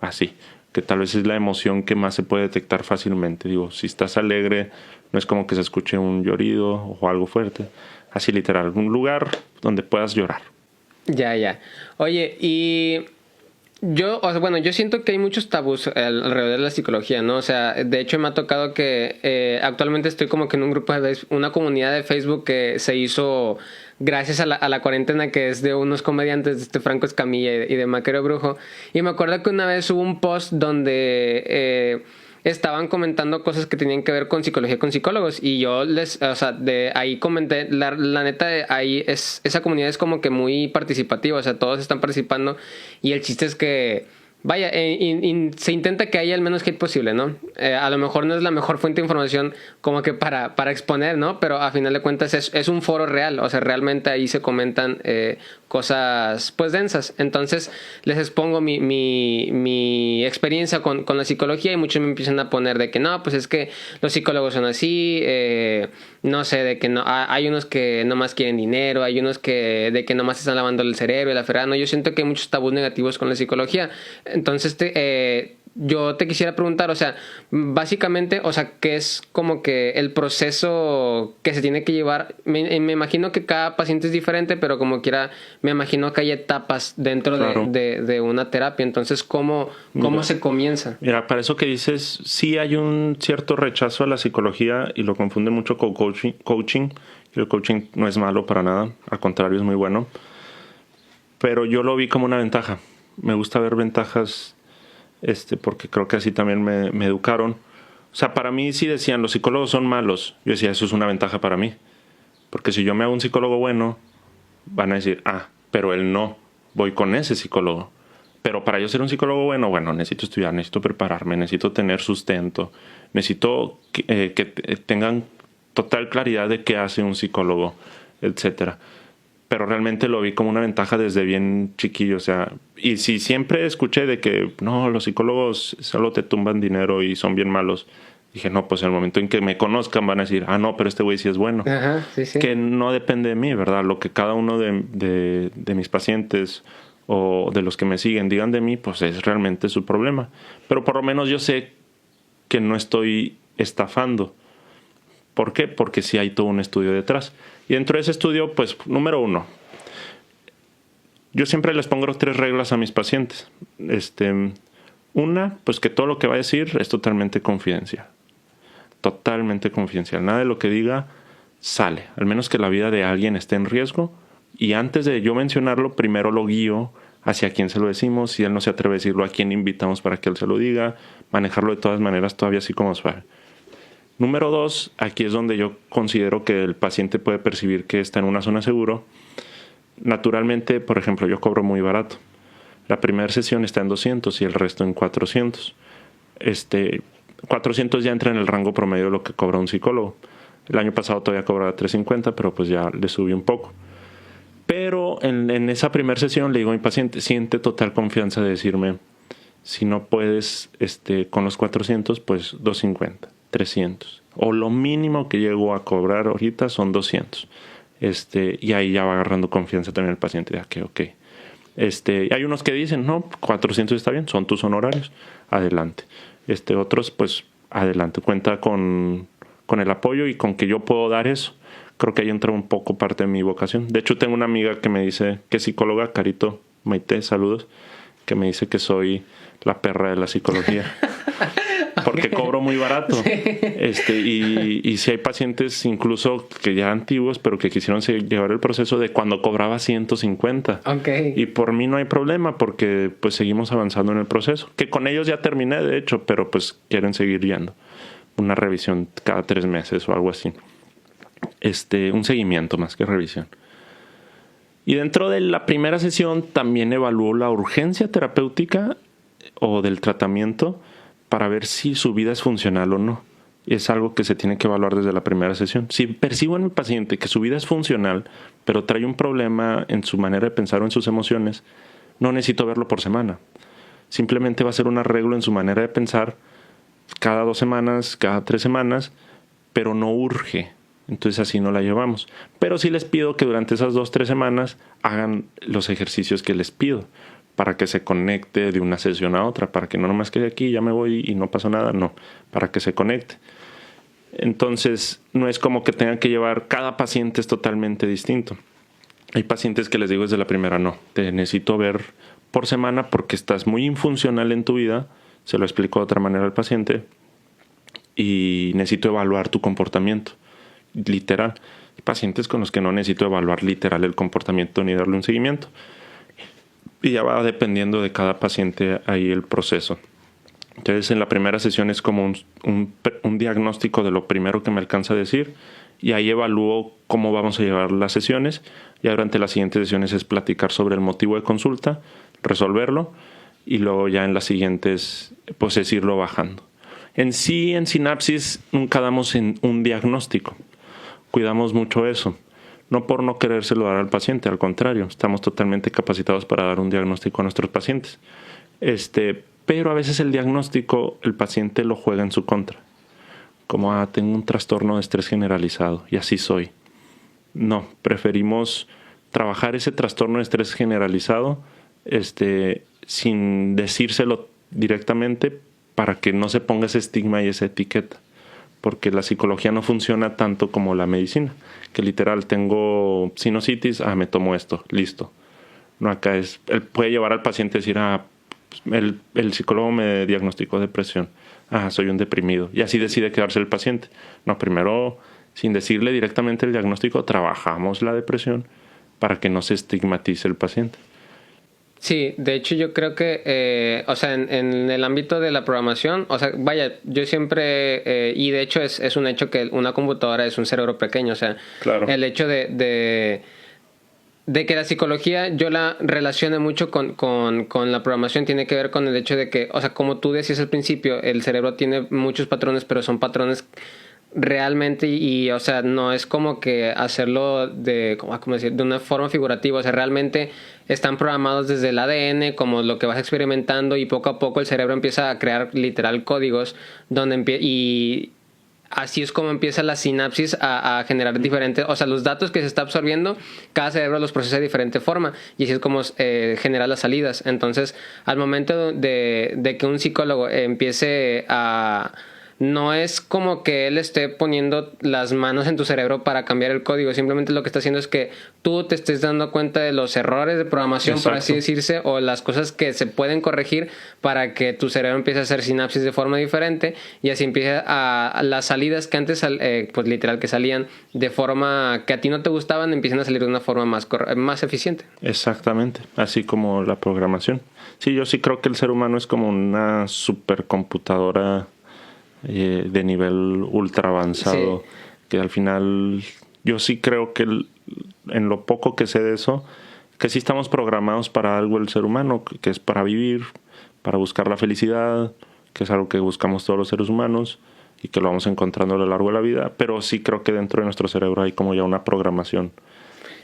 Así, que tal vez es la emoción que más se puede detectar fácilmente. Digo, si estás alegre, no es como que se escuche un llorido o algo fuerte. Así literal, un lugar donde puedas llorar. Ya. Oye, y yo siento que hay muchos tabús alrededor de la psicología, ¿no? O sea, de hecho me ha tocado que actualmente estoy como que en un grupo una comunidad de Facebook que se hizo gracias a la cuarentena, que es de unos comediantes, de Franco Escamilla y de Maquero Brujo. Y me acuerdo que una vez hubo un post donde... estaban comentando cosas que tenían que ver con psicología con psicólogos y yo de ahí comenté, la neta, ahí esa comunidad es como que muy participativa, o sea, todos están participando y el chiste es que vaya, se intenta que haya el menos hate posible, ¿no? A lo mejor no es la mejor fuente de información como que para exponer, ¿no? Pero a final de cuentas es un foro real, o sea, realmente ahí se comentan cosas pues densas. Entonces les expongo mi experiencia con la psicología y muchos me empiezan a poner de que no, pues es que los psicólogos son así, no sé, de que no hay unos que nomás quieren dinero, hay unos de que nomás están lavando el cerebro y la fregada. No, yo siento que hay muchos tabús negativos con la psicología. Entonces yo te quisiera preguntar, o sea, básicamente, o sea, ¿qué es como que el proceso que se tiene que llevar? Me imagino que cada paciente es diferente, pero como quiera, me imagino que hay etapas dentro de una terapia. Entonces, ¿cómo se comienza? Mira, para eso que dices, sí hay un cierto rechazo a la psicología y lo confunden mucho con coaching. Y el coaching no es malo para nada, al contrario, es muy bueno. Pero yo lo vi como una ventaja. Me gusta ver ventajas, porque creo que así también me educaron. O sea, para mí sí decían, los psicólogos son malos. Yo decía, eso es una ventaja para mí. Porque si yo me hago un psicólogo bueno, van a decir, pero él no, voy con ese psicólogo. Pero para yo ser un psicólogo bueno, necesito estudiar, necesito prepararme, necesito tener sustento, necesito que tengan total claridad de qué hace un psicólogo, etcétera. Pero realmente lo vi como una ventaja desde bien chiquillo, o sea, y si siempre escuché de que no, los psicólogos solo te tumban dinero y son bien malos, dije, no, pues en el momento en que me conozcan van a decir, no, pero este güey sí es bueno. Ajá, sí. Que no depende de mí, ¿verdad? Lo que cada uno de mis pacientes o de los que me siguen digan de mí, pues es realmente su problema. Pero por lo menos yo sé que no estoy estafando. ¿Por qué? Porque sí hay todo un estudio detrás. Y dentro de ese estudio, pues, número 1, yo siempre les pongo 3 reglas a mis pacientes. Una, pues que todo lo que va a decir es totalmente confidencial. Totalmente confidencial. Nada de lo que diga sale. Al menos que la vida de alguien esté en riesgo. Y antes de yo mencionarlo, primero lo guío hacia quién se lo decimos. Si él no se atreve a decirlo, a quién invitamos para que él se lo diga. Manejarlo de todas maneras todavía así como suave. Número 2, aquí es donde yo considero que el paciente puede percibir que está en una zona seguro. Naturalmente, por ejemplo, yo cobro muy barato. La primera sesión está en 200 y el resto en 400. 400 ya entra en el rango promedio de lo que cobra un psicólogo. El año pasado todavía cobraba 350, pero pues ya le subí un poco. Pero en esa primera sesión le digo a mi paciente, siente total confianza de decirme, si no puedes con los 400, pues 250. 300 o lo mínimo que llego a cobrar ahorita son 200 y ahí ya va agarrando confianza también el paciente de que ok. Y hay unos que dicen no, 400 está bien, son tus honorarios, adelante. Otros, pues adelante, cuenta con el apoyo y con que yo puedo dar eso. Creo que ahí entra un poco parte de mi vocación. De hecho, tengo una amiga que me dice, que es psicóloga, Carito Maite, saludos, que me dice que soy la perra de la psicología. Porque cobro muy barato. Sí. Y si hay pacientes incluso que ya antiguos, pero que quisieron llevar el proceso de cuando cobraba 150. Okay. Y por mí no hay problema porque pues seguimos avanzando en el proceso. Que con ellos ya terminé, de hecho, pero pues quieren seguir yendo. Una revisión cada 3 meses o algo así. Un seguimiento más que revisión. Y dentro de la primera sesión también evaluó la urgencia terapéutica o del tratamiento para ver si su vida es funcional o no. Y es algo que se tiene que evaluar desde la primera sesión. Si percibo en mi paciente que su vida es funcional, pero trae un problema en su manera de pensar o en sus emociones, no necesito verlo por semana. Simplemente va a ser un arreglo en su manera de pensar cada 2 semanas, cada 3 semanas, pero no urge. Entonces así no la llevamos. Pero sí les pido que durante esas 2-3 semanas hagan los ejercicios que les pido para que se conecte de una sesión a otra, para que no nomás quede aquí, ya me voy y no pasó nada, no, para que se conecte. Entonces no es como que tengan que llevar, cada paciente es totalmente distinto. Hay pacientes que les digo desde la primera, no, te necesito ver por semana porque estás muy infuncional en tu vida, se lo explico de otra manera al paciente, y necesito evaluar tu comportamiento. Literal. Hay pacientes con los que no necesito evaluar literal el comportamiento ni darle un seguimiento. Y ya va dependiendo de cada paciente ahí el proceso. Entonces en la primera sesión es como un diagnóstico de lo primero que me alcanza a decir. Y ahí evalúo cómo vamos a llevar las sesiones. Ya durante las siguientes sesiones es platicar sobre el motivo de consulta, resolverlo. Y luego ya en las siguientes pues es irlo bajando. En sí, en Sinapsis nunca damos un diagnóstico. Cuidamos mucho eso. No por no querérselo dar al paciente, al contrario, estamos totalmente capacitados para dar un diagnóstico a nuestros pacientes. Pero a veces el diagnóstico, el paciente lo juega en su contra. Como, tengo un trastorno de estrés generalizado y así soy. No, preferimos trabajar ese trastorno de estrés generalizado sin decírselo directamente para que no se ponga ese estigma y esa etiqueta. Porque la psicología no funciona tanto como la medicina, que literal tengo sinusitis, me tomo esto, listo. No, acá él puede llevar al paciente a decir, el psicólogo me diagnosticó depresión, soy un deprimido, y así decide quedarse el paciente. No, primero, sin decirle directamente el diagnóstico, trabajamos la depresión para que no se estigmatice el paciente. Sí, de hecho yo creo que, en el ámbito de la programación, vaya, yo siempre, y de hecho es un hecho que una computadora es un cerebro pequeño, claro. El hecho de que la psicología yo la relacione mucho con la programación tiene que ver con el hecho de que, como tú decías al principio, el cerebro tiene muchos patrones, pero son patrones realmente y no es como que hacerlo de una forma figurativa, realmente están programados desde el ADN como lo que vas experimentando y poco a poco el cerebro empieza a crear literal códigos y así es como empieza la sinapsis a generar diferentes, los datos que se está absorbiendo, cada cerebro los procesa de diferente forma y así es como genera las salidas. Entonces, al momento de que un psicólogo empiece no es como que él esté poniendo las manos en tu cerebro para cambiar el código. Simplemente lo que está haciendo es que tú te estés dando cuenta de los errores de programación, Exacto. por así decirse, o las cosas que se pueden corregir para que tu cerebro empiece a hacer sinapsis de forma diferente y así empieza a las salidas que antes, pues literal, que salían de forma que a ti no te gustaban, empiezan a salir de una forma más eficiente. Exactamente, así como la programación. Sí, yo sí creo que el ser humano es como una supercomputadora de nivel ultra avanzado, sí. Que al final yo sí creo que en lo poco que sé de eso, que sí estamos programados para algo el ser humano, que es para vivir, para buscar la felicidad, que es algo que buscamos todos los seres humanos y que lo vamos encontrando a lo largo de la vida, pero sí creo que dentro de nuestro cerebro hay como ya una programación.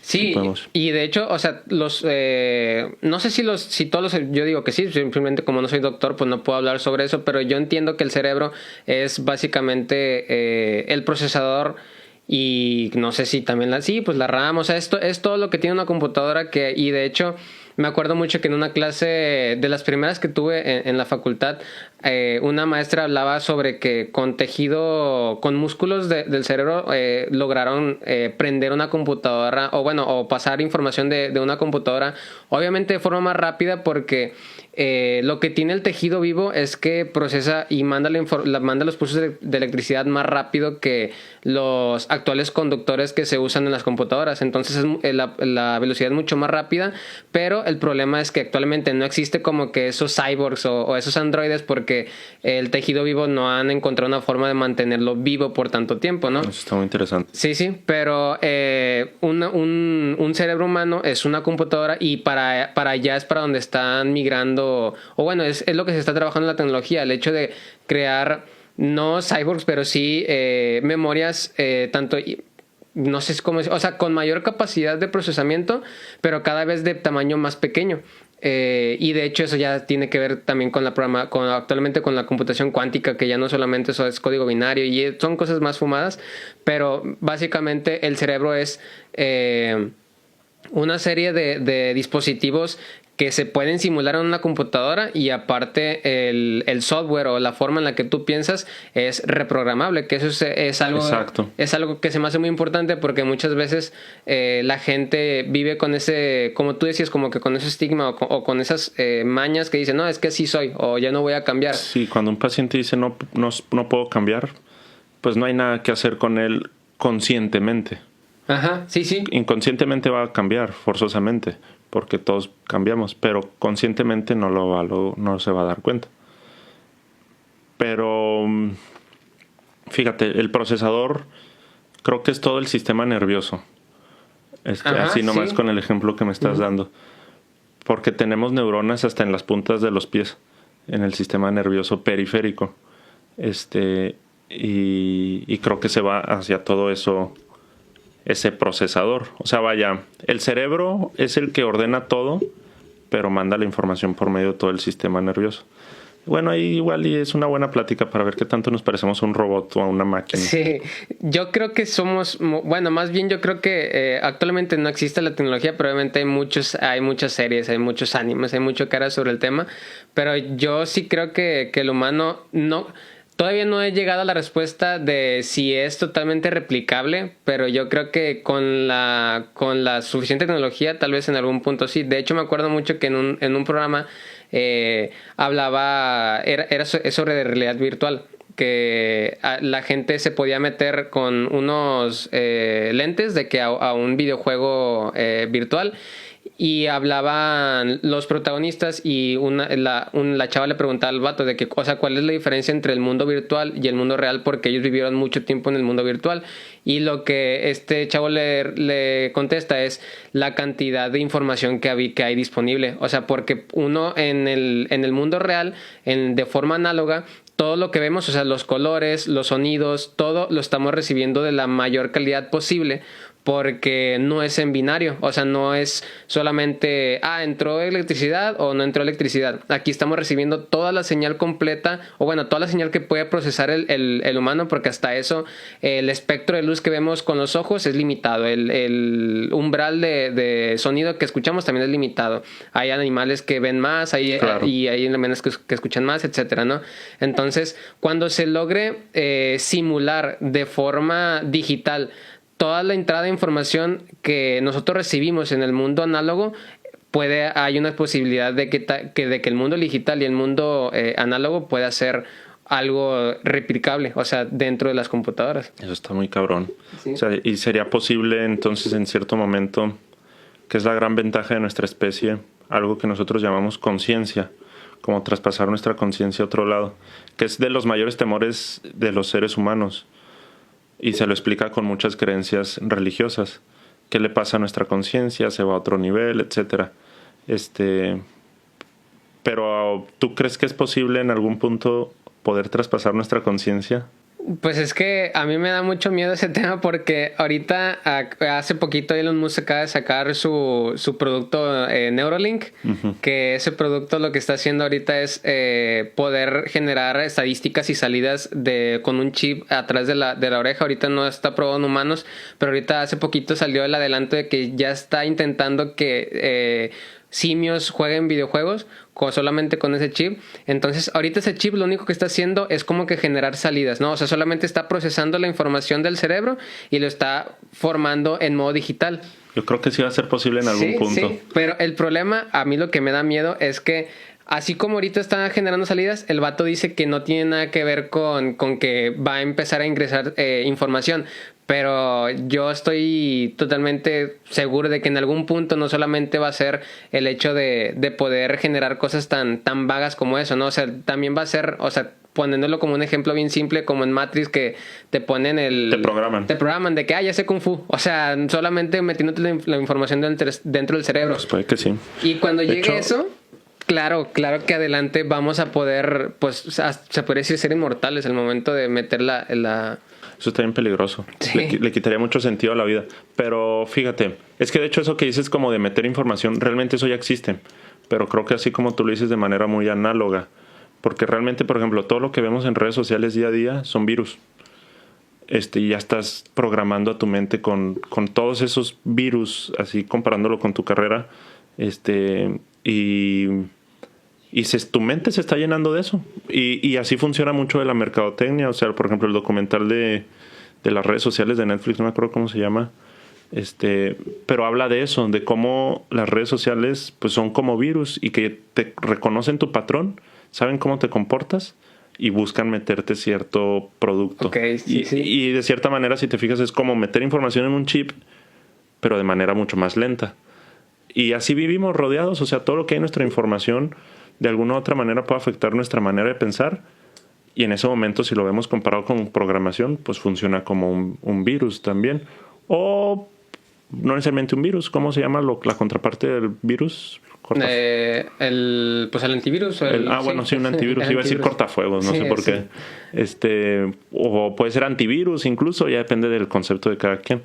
Sí, y de hecho, no sé si todos yo digo que sí, simplemente como no soy doctor, pues no puedo hablar sobre eso, pero yo entiendo que el cerebro es básicamente el procesador y no sé si también la RAM, esto es todo lo que tiene una computadora y de hecho me acuerdo mucho que en una clase de las primeras que tuve en la facultad una maestra hablaba sobre que con tejido, con músculos del cerebro, lograron prender una computadora o pasar información de una computadora, obviamente de forma más rápida porque lo que tiene el tejido vivo es que procesa y manda los pulsos de electricidad más rápido que los actuales conductores que se usan en las computadoras. Entonces la velocidad es mucho más rápida, pero el problema es que actualmente no existe como que esos cyborgs o esos androides porque el tejido vivo no han encontrado una forma de mantenerlo vivo por tanto tiempo, ¿no? Eso está muy interesante. Sí, pero un cerebro humano es una computadora y para allá es para donde están migrando, o bueno, es lo que se está trabajando en la tecnología, el hecho de crear, no cyborgs, pero sí memorias, tanto... no sé cómo es, o sea, con mayor capacidad de procesamiento, pero cada vez de tamaño más pequeño. Y de hecho eso ya tiene que ver también con actualmente con la computación cuántica, que ya no solamente eso es código binario y son cosas más fumadas, pero básicamente el cerebro es una serie de dispositivos que se pueden simular en una computadora y aparte el software o la forma en la que tú piensas es reprogramable, que eso es algo, exacto, es algo que se me hace muy importante porque muchas veces la gente vive con ese, como tú decías, como que con ese estigma o con esas mañas que dicen, no, es que así soy o ya no voy a cambiar. Sí, cuando un paciente dice no puedo cambiar, pues no hay nada que hacer con él conscientemente. Ajá, sí. Inconscientemente va a cambiar forzosamente, porque todos cambiamos, pero conscientemente no se va a dar cuenta. Pero fíjate, el procesador creo que es todo el sistema nervioso. Así nomás con el ejemplo que me estás dando. Porque tenemos neuronas hasta en las puntas de los pies, en el sistema nervioso periférico. Y creo que se va hacia todo eso, ese procesador. O sea, vaya, el cerebro es el que ordena todo, pero manda la información por medio de todo el sistema nervioso. Bueno, ahí igual y es una buena plática para ver qué tanto nos parecemos a un robot o a una máquina. Sí, yo creo que más bien yo creo que actualmente no existe la tecnología, pero obviamente hay muchas series, hay muchos animes, hay mucho que hablar sobre el tema, pero yo sí creo que el humano todavía no he llegado a la respuesta de si es totalmente replicable, pero yo creo que con la suficiente tecnología tal vez en algún punto sí. De hecho me acuerdo mucho que en un programa era sobre realidad virtual, que la gente se podía meter con unos lentes de que a un videojuego virtual. Y hablaban los protagonistas y la chava le preguntaba al vato de que, o sea, ¿cuál es la diferencia entre el mundo virtual y el mundo real? Porque ellos vivieron mucho tiempo en el mundo virtual. Y lo que este chavo le contesta es la cantidad de información que hay disponible. O sea, porque uno en el mundo real, de forma análoga, todo lo que vemos, o sea, los colores, los sonidos, todo lo estamos recibiendo de la mayor calidad posible, porque no es en binario, o sea, no es solamente, entró electricidad o no entró electricidad. Aquí estamos recibiendo toda la señal completa, o bueno, toda la señal que puede procesar el humano, porque hasta eso el espectro de luz que vemos con los ojos es limitado, el umbral de sonido que escuchamos también es limitado. Hay animales que ven más, claro, y hay animales que escuchan más, etcétera, ¿no? Entonces, cuando se logre simular de forma digital toda la entrada de información que nosotros recibimos en el mundo análogo, hay una posibilidad de que el mundo digital y el mundo análogo pueda ser algo replicable, o sea, dentro de las computadoras. Eso está muy cabrón. Sí. O sea, y sería posible entonces en cierto momento, que es la gran ventaja de nuestra especie, algo que nosotros llamamos conciencia, como traspasar nuestra conciencia a otro lado, que es de los mayores temores de los seres humanos. Y se lo explica con muchas creencias religiosas. ¿Qué le pasa a nuestra conciencia? ¿Se va a otro nivel? Etcétera. Pero ¿tú crees que es posible en algún punto poder traspasar nuestra conciencia? Pues es que a mí me da mucho miedo ese tema porque ahorita, hace poquito Elon Musk acaba de sacar su producto Neuralink, que ese producto lo que está haciendo ahorita es poder generar estadísticas y salidas con un chip atrás de la oreja. Ahorita no está probado en humanos, pero ahorita hace poquito salió el adelanto de que ya está intentando que simios jueguen videojuegos solamente con ese chip. Entonces, ahorita ese chip lo único que está haciendo es como que generar salidas, ¿no? O sea, solamente está procesando la información del cerebro y lo está formando en modo digital. Yo creo que sí va a ser posible en algún punto. Sí, pero el problema, a mí lo que me da miedo es que así como ahorita está generando salidas, el vato dice que no tiene nada que ver con que va a empezar a ingresar información. Pero yo estoy totalmente seguro de que en algún punto no solamente va a ser el hecho de poder generar cosas tan vagas como eso, ¿no? O sea, también va a ser, o sea, poniéndolo como un ejemplo bien simple, como en Matrix, que te ponen Te programan. Te programan de que, ya sé Kung Fu. O sea, solamente metiéndote la información dentro del cerebro. Pues puede que sí. Y cuando De llegue hecho, eso, claro que adelante vamos a poder, pues, se podría decir ser inmortales el momento de meter la eso está bien peligroso. Sí. Le quitaría mucho sentido a la vida. Pero fíjate, es que de hecho eso que dices como de meter información, realmente eso ya existe. Pero creo que así como tú lo dices de manera muy análoga. Porque realmente, por ejemplo, todo lo que vemos en redes sociales día a día son virus. Y ya estás programando a tu mente con todos esos virus, así comparándolo con tu carrera. Tu mente se está llenando de eso. Y así funciona mucho de la mercadotecnia. O sea, por ejemplo, el documental de las redes sociales de Netflix, no me acuerdo cómo se llama. Pero habla de eso, de cómo las redes sociales pues son como virus y que te reconocen tu patrón, saben cómo te comportas y buscan meterte cierto producto. Okay, sí, sí. Y de cierta manera, si te fijas, es como meter información en un chip, pero de manera mucho más lenta. Y así vivimos rodeados. O sea, todo lo que hay en nuestra información de alguna u otra manera puede afectar nuestra manera de pensar, y en ese momento, si lo vemos comparado con programación, pues funciona como un virus también, o no necesariamente un virus. ¿Cómo se llama la contraparte del virus? El antivirus. Sí, un antivirus. Iba a decir cortafuegos, no sé por qué. O puede ser antivirus incluso, ya depende del concepto de cada quien.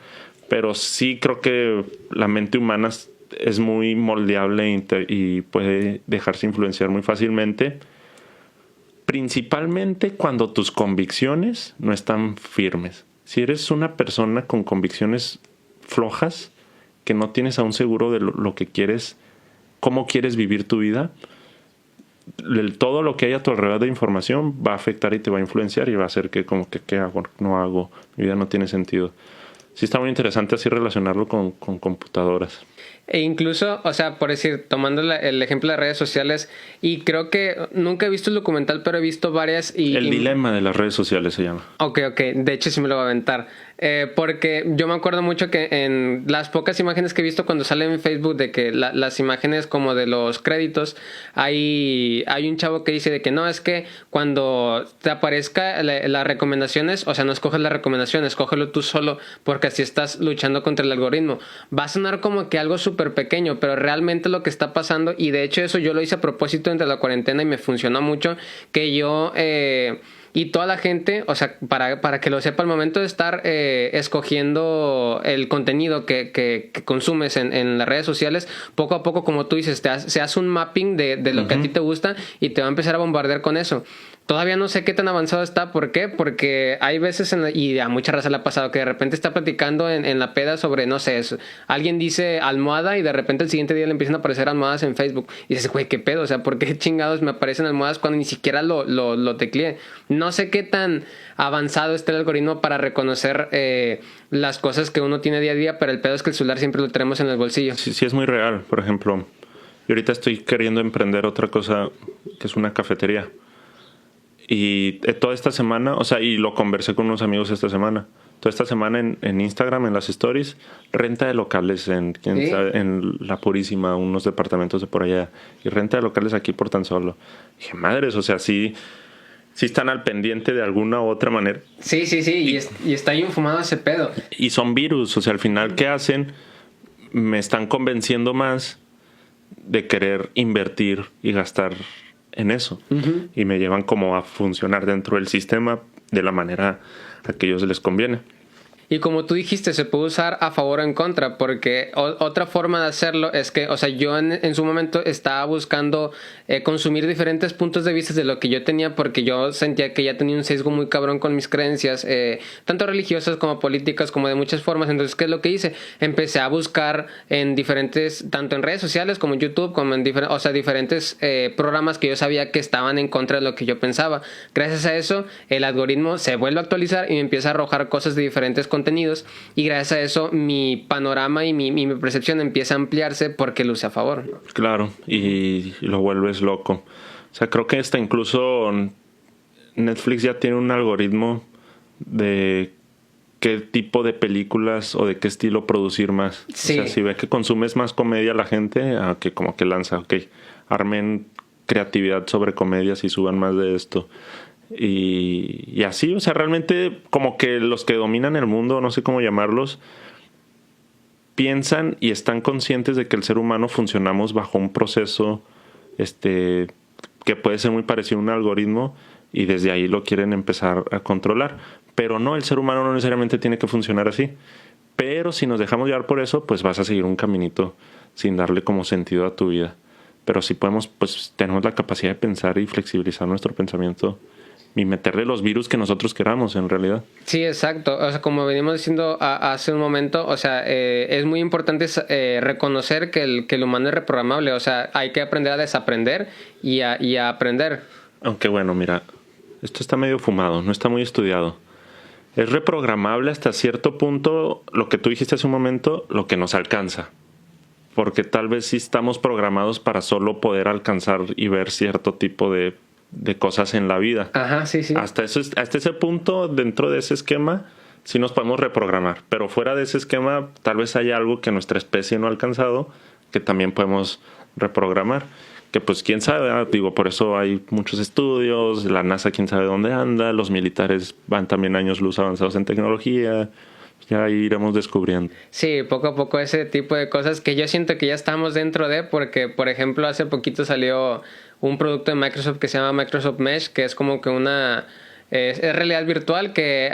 Pero sí creo que la mente humana es muy moldeable y puede dejarse influenciar muy fácilmente, principalmente cuando tus convicciones no están firmes. Si eres una persona con convicciones flojas, que no tienes aún seguro de lo que quieres, cómo quieres vivir tu vida, todo lo que hay a tu alrededor de información va a afectar y te va a influenciar y va a hacer que como que ¿qué hago? No hago, mi vida no tiene sentido. Sí está muy interesante así relacionarlo con computadoras. E incluso, o sea, por decir, tomando el ejemplo de redes sociales, y creo que nunca he visto el documental, pero he visto varias El dilema de las redes sociales se llama. Ok, de hecho sí me lo voy a aventar. Porque yo me acuerdo mucho que en las pocas imágenes que he visto cuando salen en Facebook de que las imágenes como de los créditos, hay un chavo que dice de que no, es que cuando te aparezca las recomendaciones, o sea, no escoges las recomendaciones, escógelo tú solo, porque así estás luchando contra el algoritmo. Va a sonar como que algo súper pequeño, pero realmente lo que está pasando, y de hecho eso yo lo hice a propósito entre la cuarentena y me funcionó mucho, que yo... y toda la gente, o sea, para que lo sepa, al momento de estar escogiendo el contenido que consumes en las redes sociales, poco a poco, como tú dices, se hace un mapping de lo que a ti te gusta y te va a empezar a bombardear con eso. Todavía no sé qué tan avanzado está. ¿Por qué? Porque hay veces, y a mucha raza le ha pasado, que de repente está platicando en la peda sobre, no sé, alguien dice almohada y de repente el siguiente día le empiezan a aparecer almohadas en Facebook. Y dices, güey, ¿qué pedo? O sea, ¿por qué chingados me aparecen almohadas cuando ni siquiera lo tecleé? No sé qué tan avanzado está el algoritmo para reconocer las cosas que uno tiene día a día, pero el pedo es que el celular siempre lo tenemos en el bolsillo. Sí, es muy real. Por ejemplo, yo ahorita estoy queriendo emprender otra cosa que es una cafetería. Y toda esta semana, o sea, y lo conversé con unos amigos esta semana. Toda esta semana en Instagram, en las stories, renta de locales en La Purísima, unos departamentos de por allá. Y renta de locales aquí por tan solo. Dije, madres, o sea, sí están al pendiente de alguna u otra manera. Sí. Y está bien fumado ese pedo. Y son virus, o sea, al final, ¿qué hacen? Me están convenciendo más de querer invertir y gastar en eso. Uh-huh. Y me llevan como a funcionar dentro del sistema de la manera a que a ellos les conviene. Y como tú dijiste, se puede usar a favor o en contra, porque otra forma de hacerlo es que, o sea, yo en su momento estaba buscando consumir diferentes puntos de vista de lo que yo tenía, porque yo sentía que ya tenía un sesgo muy cabrón con mis creencias, tanto religiosas como políticas, como de muchas formas. Entonces, ¿qué es lo que hice? Empecé a buscar en diferentes, tanto en redes sociales como en YouTube, como en diferentes programas que yo sabía que estaban en contra de lo que yo pensaba. Gracias a eso, el algoritmo se vuelve a actualizar y me empieza a arrojar cosas de diferentes contenidos, y gracias a eso mi panorama y mi percepción empieza a ampliarse porque lo usé a favor. Claro, y lo vuelves loco. O sea, creo que hasta incluso Netflix ya tiene un algoritmo de qué tipo de películas o de qué estilo producir más. Sí. O sea, si ve que consumes más comedia la gente, que como que lanza, ok, armen creatividad sobre comedias y suban más de esto. Y así, o sea, realmente como que los que dominan el mundo, no sé cómo llamarlos, piensan y están conscientes de que el ser humano funcionamos bajo un proceso que puede ser muy parecido a un algoritmo, y desde ahí lo quieren empezar a controlar. Pero no, el ser humano no necesariamente tiene que funcionar así. Pero si nos dejamos llevar por eso, pues vas a seguir un caminito sin darle como sentido a tu vida. Pero si podemos, pues tenemos la capacidad de pensar y flexibilizar nuestro pensamiento y meterle los virus que nosotros queramos, en realidad. Sí, exacto. O sea, como venimos diciendo hace un momento, o sea, es muy importante reconocer que el humano es reprogramable. O sea, hay que aprender a desaprender y a aprender. Aunque bueno, mira, esto está medio fumado, no está muy estudiado. Es reprogramable hasta cierto punto, lo que tú dijiste hace un momento, lo que nos alcanza. Porque tal vez sí estamos programados para solo poder alcanzar y ver cierto tipo de cosas en la vida. Ajá, sí, sí. Hasta ese punto, dentro de ese esquema, sí nos podemos reprogramar. Pero fuera de ese esquema, tal vez haya algo que nuestra especie no ha alcanzado, que también podemos reprogramar. Que pues quién sabe, ¿verdad? Digo, por eso hay muchos estudios, la NASA quién sabe dónde anda, los militares van también años luz avanzados en tecnología. Ya iremos descubriendo. Sí, poco a poco ese tipo de cosas que yo siento que ya estamos dentro de, porque por ejemplo hace poquito salió un producto de Microsoft que se llama Microsoft Mesh, que es como que es realidad virtual, que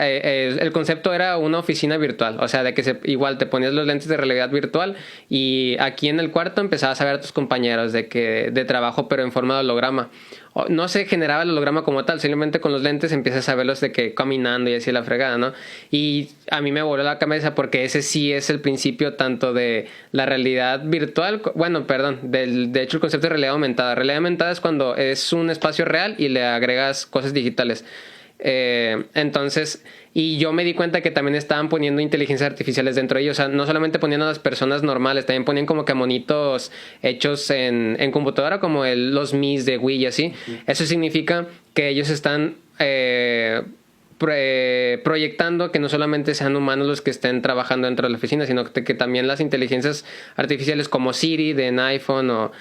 el concepto era una oficina virtual, o sea, de que igual te ponías los lentes de realidad virtual y aquí en el cuarto empezabas a ver a tus compañeros de trabajo, pero en forma de holograma. No se generaba el holograma como tal, simplemente con los lentes empiezas a verlos de que caminando y así la fregada, ¿no? Y a mí me voló la cabeza porque ese sí es el principio tanto de la realidad virtual, de hecho el concepto de realidad aumentada. Realidad aumentada es cuando es un espacio real y le agregas cosas digitales. Entonces, y yo me di cuenta que también estaban poniendo inteligencias artificiales dentro de ellos. O sea, no solamente poniendo a las personas normales, también ponían como que monitos hechos en computadora, como los Mis de Wii y así. Eso significa que ellos están proyectando que no solamente sean humanos los que estén trabajando dentro de la oficina, sino que también las inteligencias artificiales como Siri en iPhone o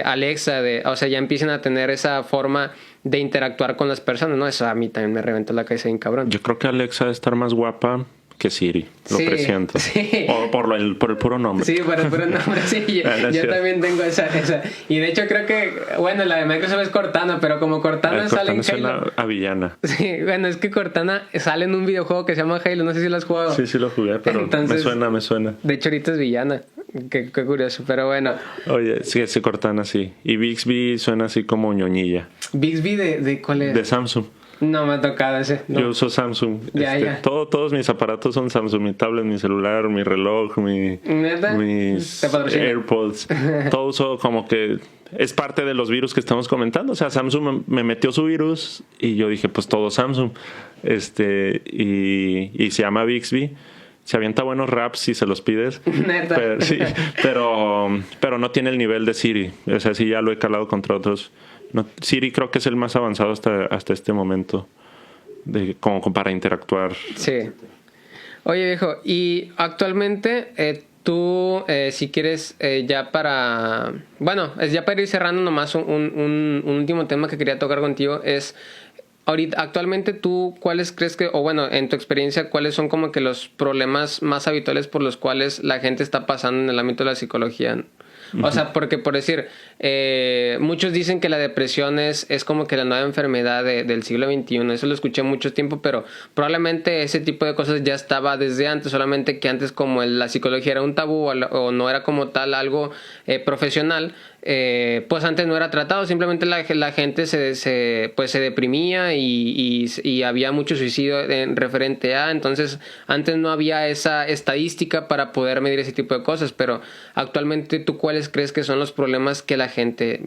Alexa, o sea, ya empiecen a tener esa forma de interactuar con las personas, ¿no? Eso a mí también me reventó la cabeza bien cabrón. Yo creo que Alexa debe estar más guapa que Siri, lo presiento. Sí. O por el puro nombre. Sí, por el puro nombre, sí. Yo también tengo esa. Y de hecho creo que, bueno, la de Microsoft es Cortana, pero como Cortana sale en Halo. A villana. Sí, bueno, es que Cortana sale en un videojuego que se llama Halo, no sé si lo has jugado. Sí, lo jugué, pero entonces, me suena. De hecho ahorita es villana. Qué curioso, pero bueno. Oye, sí, Cortana sí. Y Bixby suena así como ñoñilla. ¿Bixby de cuál es? De Samsung. No me ha tocado ese. No. Yo uso Samsung. Ya. Todos mis aparatos son Samsung. Mi tablet, mi celular, mi reloj, mis AirPods. Todo uso como que es parte de los virus que estamos comentando. O sea, Samsung me metió su virus y yo dije, pues todo Samsung. Y se llama Bixby. Se avienta buenos raps si se los pides. Neta. Pero no tiene el nivel de Siri. O sea, sí ya lo he calado contra otros. No, Siri creo que es el más avanzado hasta este momento como para interactuar. Sí. Oye, viejo, y actualmente tú, si quieres, ya para ir cerrando nomás un último tema que quería tocar contigo es, ahorita, actualmente tú, ¿cuáles crees que, o bueno, en tu experiencia, cuáles son como que los problemas más habituales por los cuales la gente está pasando en el ámbito de la psicología? O sea, porque por decir, muchos dicen que la depresión es como que la nueva enfermedad del siglo XXI. Eso lo escuché mucho tiempo, pero probablemente ese tipo de cosas ya estaba desde antes, solamente que antes como la psicología era un tabú o no era como tal algo profesional, pues antes no era tratado, simplemente la gente se deprimía y había mucho suicidio en referente a, entonces antes no había esa estadística para poder medir ese tipo de cosas, pero actualmente ¿tú cuáles crees que son los problemas que la gente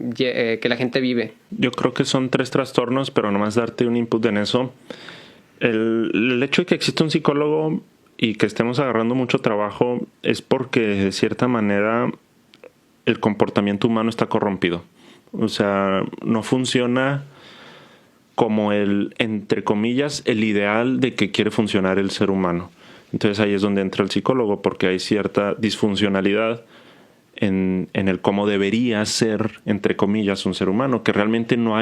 vive? Yo creo que son 3 trastornos, pero nomás darte un input en eso. El hecho de que exista un psicólogo y que estemos agarrando mucho trabajo es porque de cierta manera el comportamiento humano está corrompido. O sea, no funciona como entre comillas, el ideal de que quiere funcionar el ser humano. Entonces ahí es donde entra el psicólogo, porque hay cierta disfuncionalidad en el cómo debería ser, entre comillas, un ser humano, que realmente no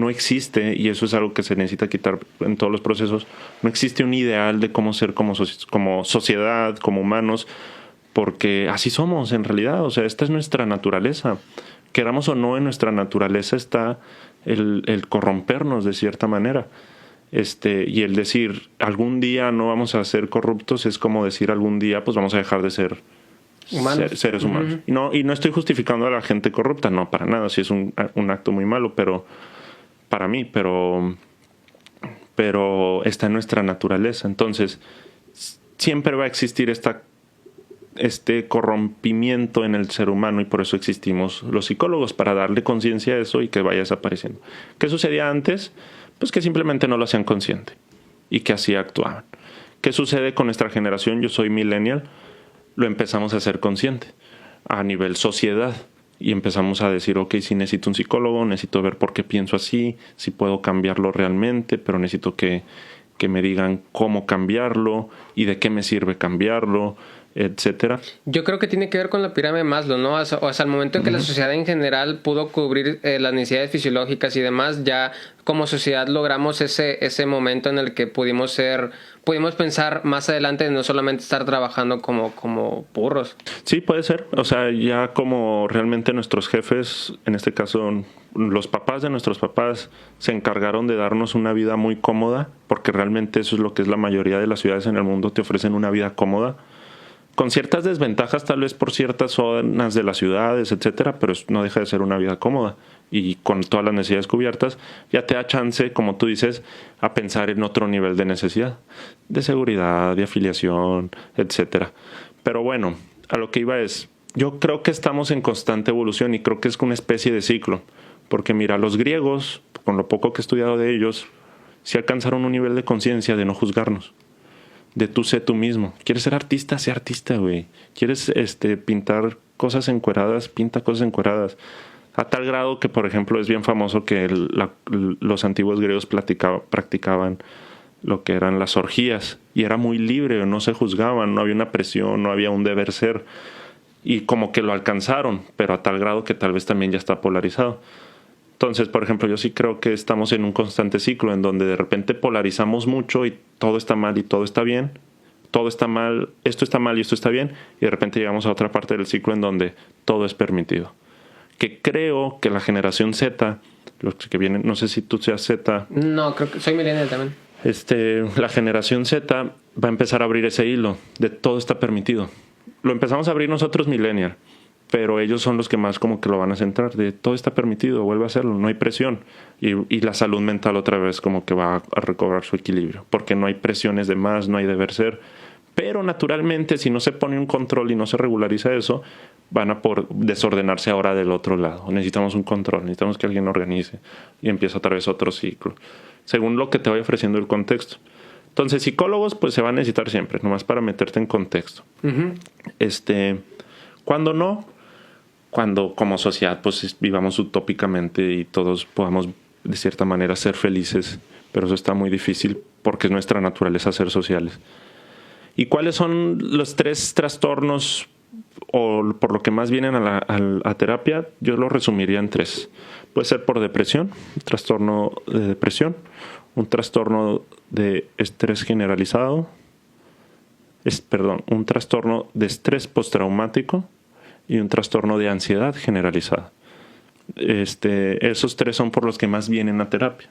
existe, y eso es algo que se necesita quitar en todos los procesos. No existe un ideal de cómo ser como sociedad, como humanos, porque así somos en realidad. O sea, esta es nuestra naturaleza. Queramos o no, en nuestra naturaleza está el corrompernos de cierta manera. Y el decir algún día no vamos a ser corruptos es como decir algún día pues vamos a dejar de ser seres humanos. Y no estoy justificando a la gente corrupta, no, para nada. Sí es un acto muy malo, pero para mí, pero está en nuestra naturaleza. Entonces, siempre va a existir este corrompimiento en el ser humano, y por eso existimos los psicólogos, para darle conciencia a eso y que vaya desapareciendo. ¿Qué sucedía antes? Pues que simplemente no lo hacían consciente y que así actuaban. ¿Qué sucede con nuestra generación? Yo soy millennial. Lo empezamos a hacer consciente a nivel sociedad y empezamos a decir, ok, si necesito un psicólogo, necesito ver por qué pienso así, si puedo cambiarlo realmente, pero necesito que me digan cómo cambiarlo y de qué me sirve cambiarlo, etcétera. Yo creo que tiene que ver con la pirámide de Maslow, ¿no? O sea, al momento en que la sociedad en general pudo cubrir las necesidades fisiológicas y demás, ya como sociedad logramos ese momento en el que pudimos pensar más adelante de no solamente estar trabajando como burros. Sí, puede ser. O sea, ya como realmente nuestros jefes, en este caso los papás de nuestros papás, se encargaron de darnos una vida muy cómoda, porque realmente eso es lo que es la mayoría de las ciudades en el mundo, te ofrecen una vida cómoda, con ciertas desventajas tal vez por ciertas zonas de las ciudades, etcétera, pero no deja de ser una vida cómoda, y con todas las necesidades cubiertas ya te da chance, como tú dices, a pensar en otro nivel de necesidad, de seguridad, de afiliación, etcétera. Pero bueno, a lo que iba es, yo creo que estamos en constante evolución y creo que es una especie de ciclo, porque mira, los griegos, con lo poco que he estudiado de ellos, sí alcanzaron un nivel de conciencia de no juzgarnos, de tú sé tú mismo. ¿Quieres ser artista? Sé artista, güey. ¿Quieres pintar cosas encueradas? Pinta cosas encueradas. A tal grado que, por ejemplo, es bien famoso que los antiguos griegos practicaban lo que eran las orgías, y era muy libre, no se juzgaban, no había una presión, no había un deber ser, y como que lo alcanzaron, pero a tal grado que tal vez también ya está polarizado. Entonces, por ejemplo, yo sí creo que estamos en un constante ciclo en donde de repente polarizamos mucho y todo está mal y todo está bien, todo está mal, esto está mal y esto está bien, y de repente llegamos a otra parte del ciclo en donde todo es permitido. Que creo que la generación Z, los que vienen, no sé si tú seas Z. No, creo que soy millennial también. La generación Z va a empezar a abrir ese hilo de todo está permitido. Lo empezamos a abrir nosotros millennial, pero ellos son los que más como que lo van a centrar, de todo está permitido, vuelve a hacerlo, no hay presión. Y la salud mental otra vez como que va a recobrar su equilibrio, porque no hay presiones de más, no hay deber ser. Pero naturalmente, si no se pone un control y no se regulariza eso, van a por desordenarse ahora del otro lado. Necesitamos un control, necesitamos que alguien organice, y empieza otra vez otro ciclo, según lo que te vaya ofreciendo el contexto. Entonces, psicólogos pues se van a necesitar siempre, nomás para meterte en contexto. Uh-huh. Cuando no, cuando como sociedad pues vivamos utópicamente y todos podamos de cierta manera ser felices, pero eso está muy difícil porque es nuestra naturaleza ser sociales. ¿Y cuáles son los 3 trastornos o por lo que más vienen a terapia? Yo lo resumiría en 3. Puede ser por depresión, un trastorno de depresión, un trastorno de estrés generalizado, un trastorno de estrés postraumático y un trastorno de ansiedad generalizada. Esos 3 son por los que más vienen a terapia.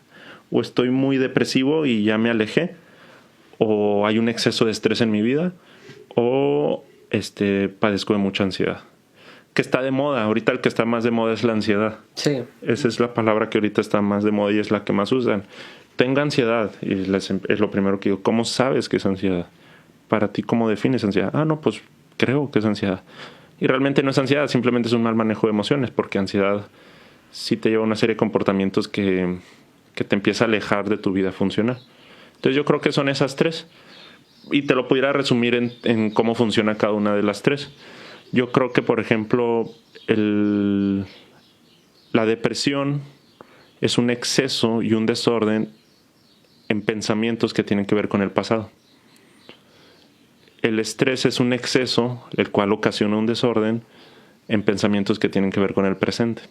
O estoy muy depresivo y ya me alejé, o hay un exceso de estrés en mi vida, o padezco de mucha ansiedad. Que está de moda. Ahorita el que está más de moda es la ansiedad. Sí. Esa es la palabra que ahorita está más de moda y es la que más usan. Tenga ansiedad. Y es lo primero que digo. ¿Cómo sabes que es ansiedad? Para ti, ¿cómo defines ansiedad? No, pues creo que es ansiedad. Y realmente no es ansiedad, simplemente es un mal manejo de emociones, porque ansiedad sí te lleva a una serie de comportamientos que te empieza a alejar de tu vida funcional. Entonces yo creo que son esas 3. Y te lo pudiera resumir en cómo funciona cada una de las 3. Yo creo que, por ejemplo, la depresión es un exceso y un desorden en pensamientos que tienen que ver con el pasado. El estrés es un exceso, el cual ocasiona un desorden en pensamientos que tienen que ver con el presente.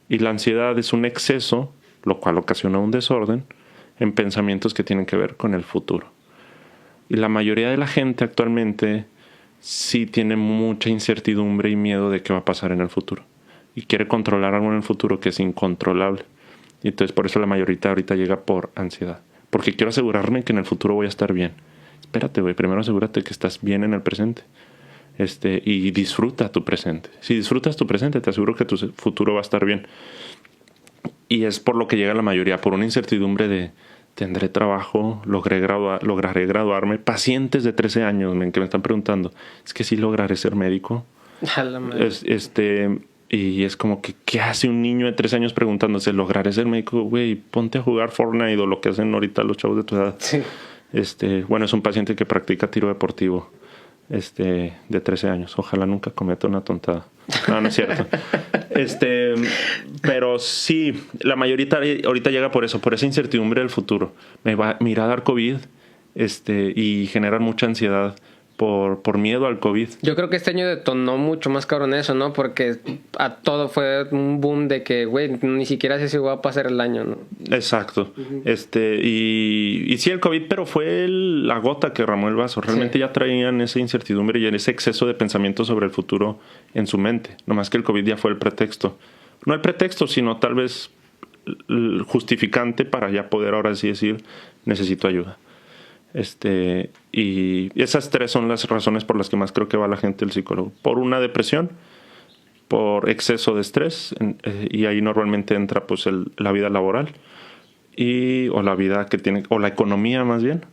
Y la ansiedad es un exceso, lo cual ocasiona un desorden en pensamientos que tienen que ver con el futuro. Y la mayoría de la gente actualmente sí tiene mucha incertidumbre y miedo de qué va a pasar en el futuro. Y quiere controlar algo en el futuro que es incontrolable. Y entonces por eso la mayoría ahorita llega por ansiedad. Porque quiero asegurarme que en el futuro voy a estar bien. Espérate, güey, primero asegúrate que estás bien en el presente. Y disfruta tu presente. Si disfrutas tu presente, te aseguro que tu futuro va a estar bien. Y es por lo que llega la mayoría, por una incertidumbre de tendré trabajo, lograré graduarme. Pacientes de 13 años que me están preguntando, es que sí lograré ser médico. A la madre. Y es como que, ¿qué hace un niño de 13 años preguntándose, lograré ser médico? Güey, ponte a jugar Fortnite o lo que hacen ahorita los chavos de tu edad. Sí. Bueno, es un paciente que practica tiro deportivo, de 13 años. Ojalá nunca cometa una tontada. No es cierto. Pero sí, la mayoría ahorita llega por eso, por esa incertidumbre del futuro. Me irá a dar COVID, y generar mucha ansiedad por miedo al COVID. Yo creo que este año detonó mucho más cabrón eso, ¿no? Porque a todo fue un boom de que, güey, ni siquiera sé si va a pasar el año, ¿no? Exacto. Y sí, el COVID, pero fue la gota que derramó el vaso. Realmente ya traían esa incertidumbre y ese exceso de pensamiento sobre el futuro en su mente. Nomás que el COVID ya fue el pretexto. No el pretexto, sino tal vez el justificante para ya poder ahora sí decir, necesito ayuda. Y esas 3 son las razones por las que más creo que va la gente al psicólogo. Por una depresión, por exceso de estrés, y ahí normalmente entra pues la vida laboral o la vida que tiene, o la economía más bien,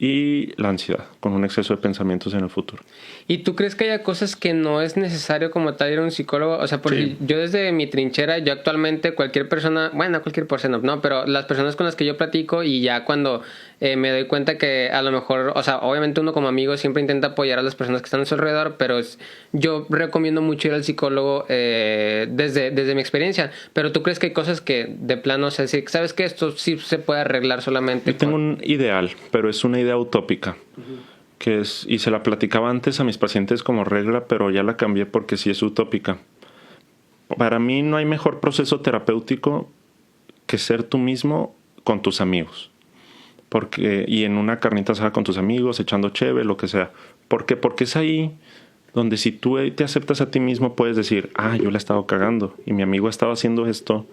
y la ansiedad, con un exceso de pensamientos en el futuro. ¿Y tú crees que haya cosas que no es necesario como tal ir a un psicólogo? O sea, porque Sí. yo desde mi trinchera, yo actualmente cualquier persona, bueno, cualquier persona, no, pero las personas con las que yo platico y ya cuando me doy cuenta que a lo mejor, o sea, obviamente uno como amigo siempre intenta apoyar a las personas que están a su alrededor, pero yo recomiendo mucho ir al psicólogo desde mi experiencia. Pero tú crees que hay cosas que de plano, o sea, ¿sabes que esto sí se puede arreglar solamente? Yo tengo un ideal, pero es una idea utópica. Que y se la platicaba antes a mis pacientes como regla, pero ya la cambié porque sí es utópica. Para mí no hay mejor proceso terapéutico que ser tú mismo con tus amigos. Y en una carnita asada con tus amigos, echando cheve, lo que sea. ¿Por qué? Porque es ahí donde si tú te aceptas a ti mismo puedes decir, yo la he estado cagando y mi amigo ha estado haciendo esto,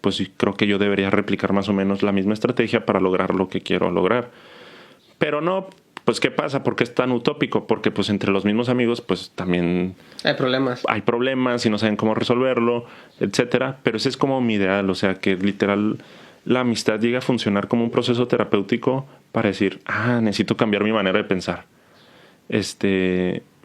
pues creo que yo debería replicar más o menos la misma estrategia para lograr lo que quiero lograr. Pero no, pues ¿qué pasa? ¿Por qué es tan utópico? Porque pues entre los mismos amigos pues también hay problemas y no saben cómo resolverlo, etcétera. Pero ese es como mi ideal, o sea que literal la amistad llega a funcionar como un proceso terapéutico para decir, necesito cambiar mi manera de pensar.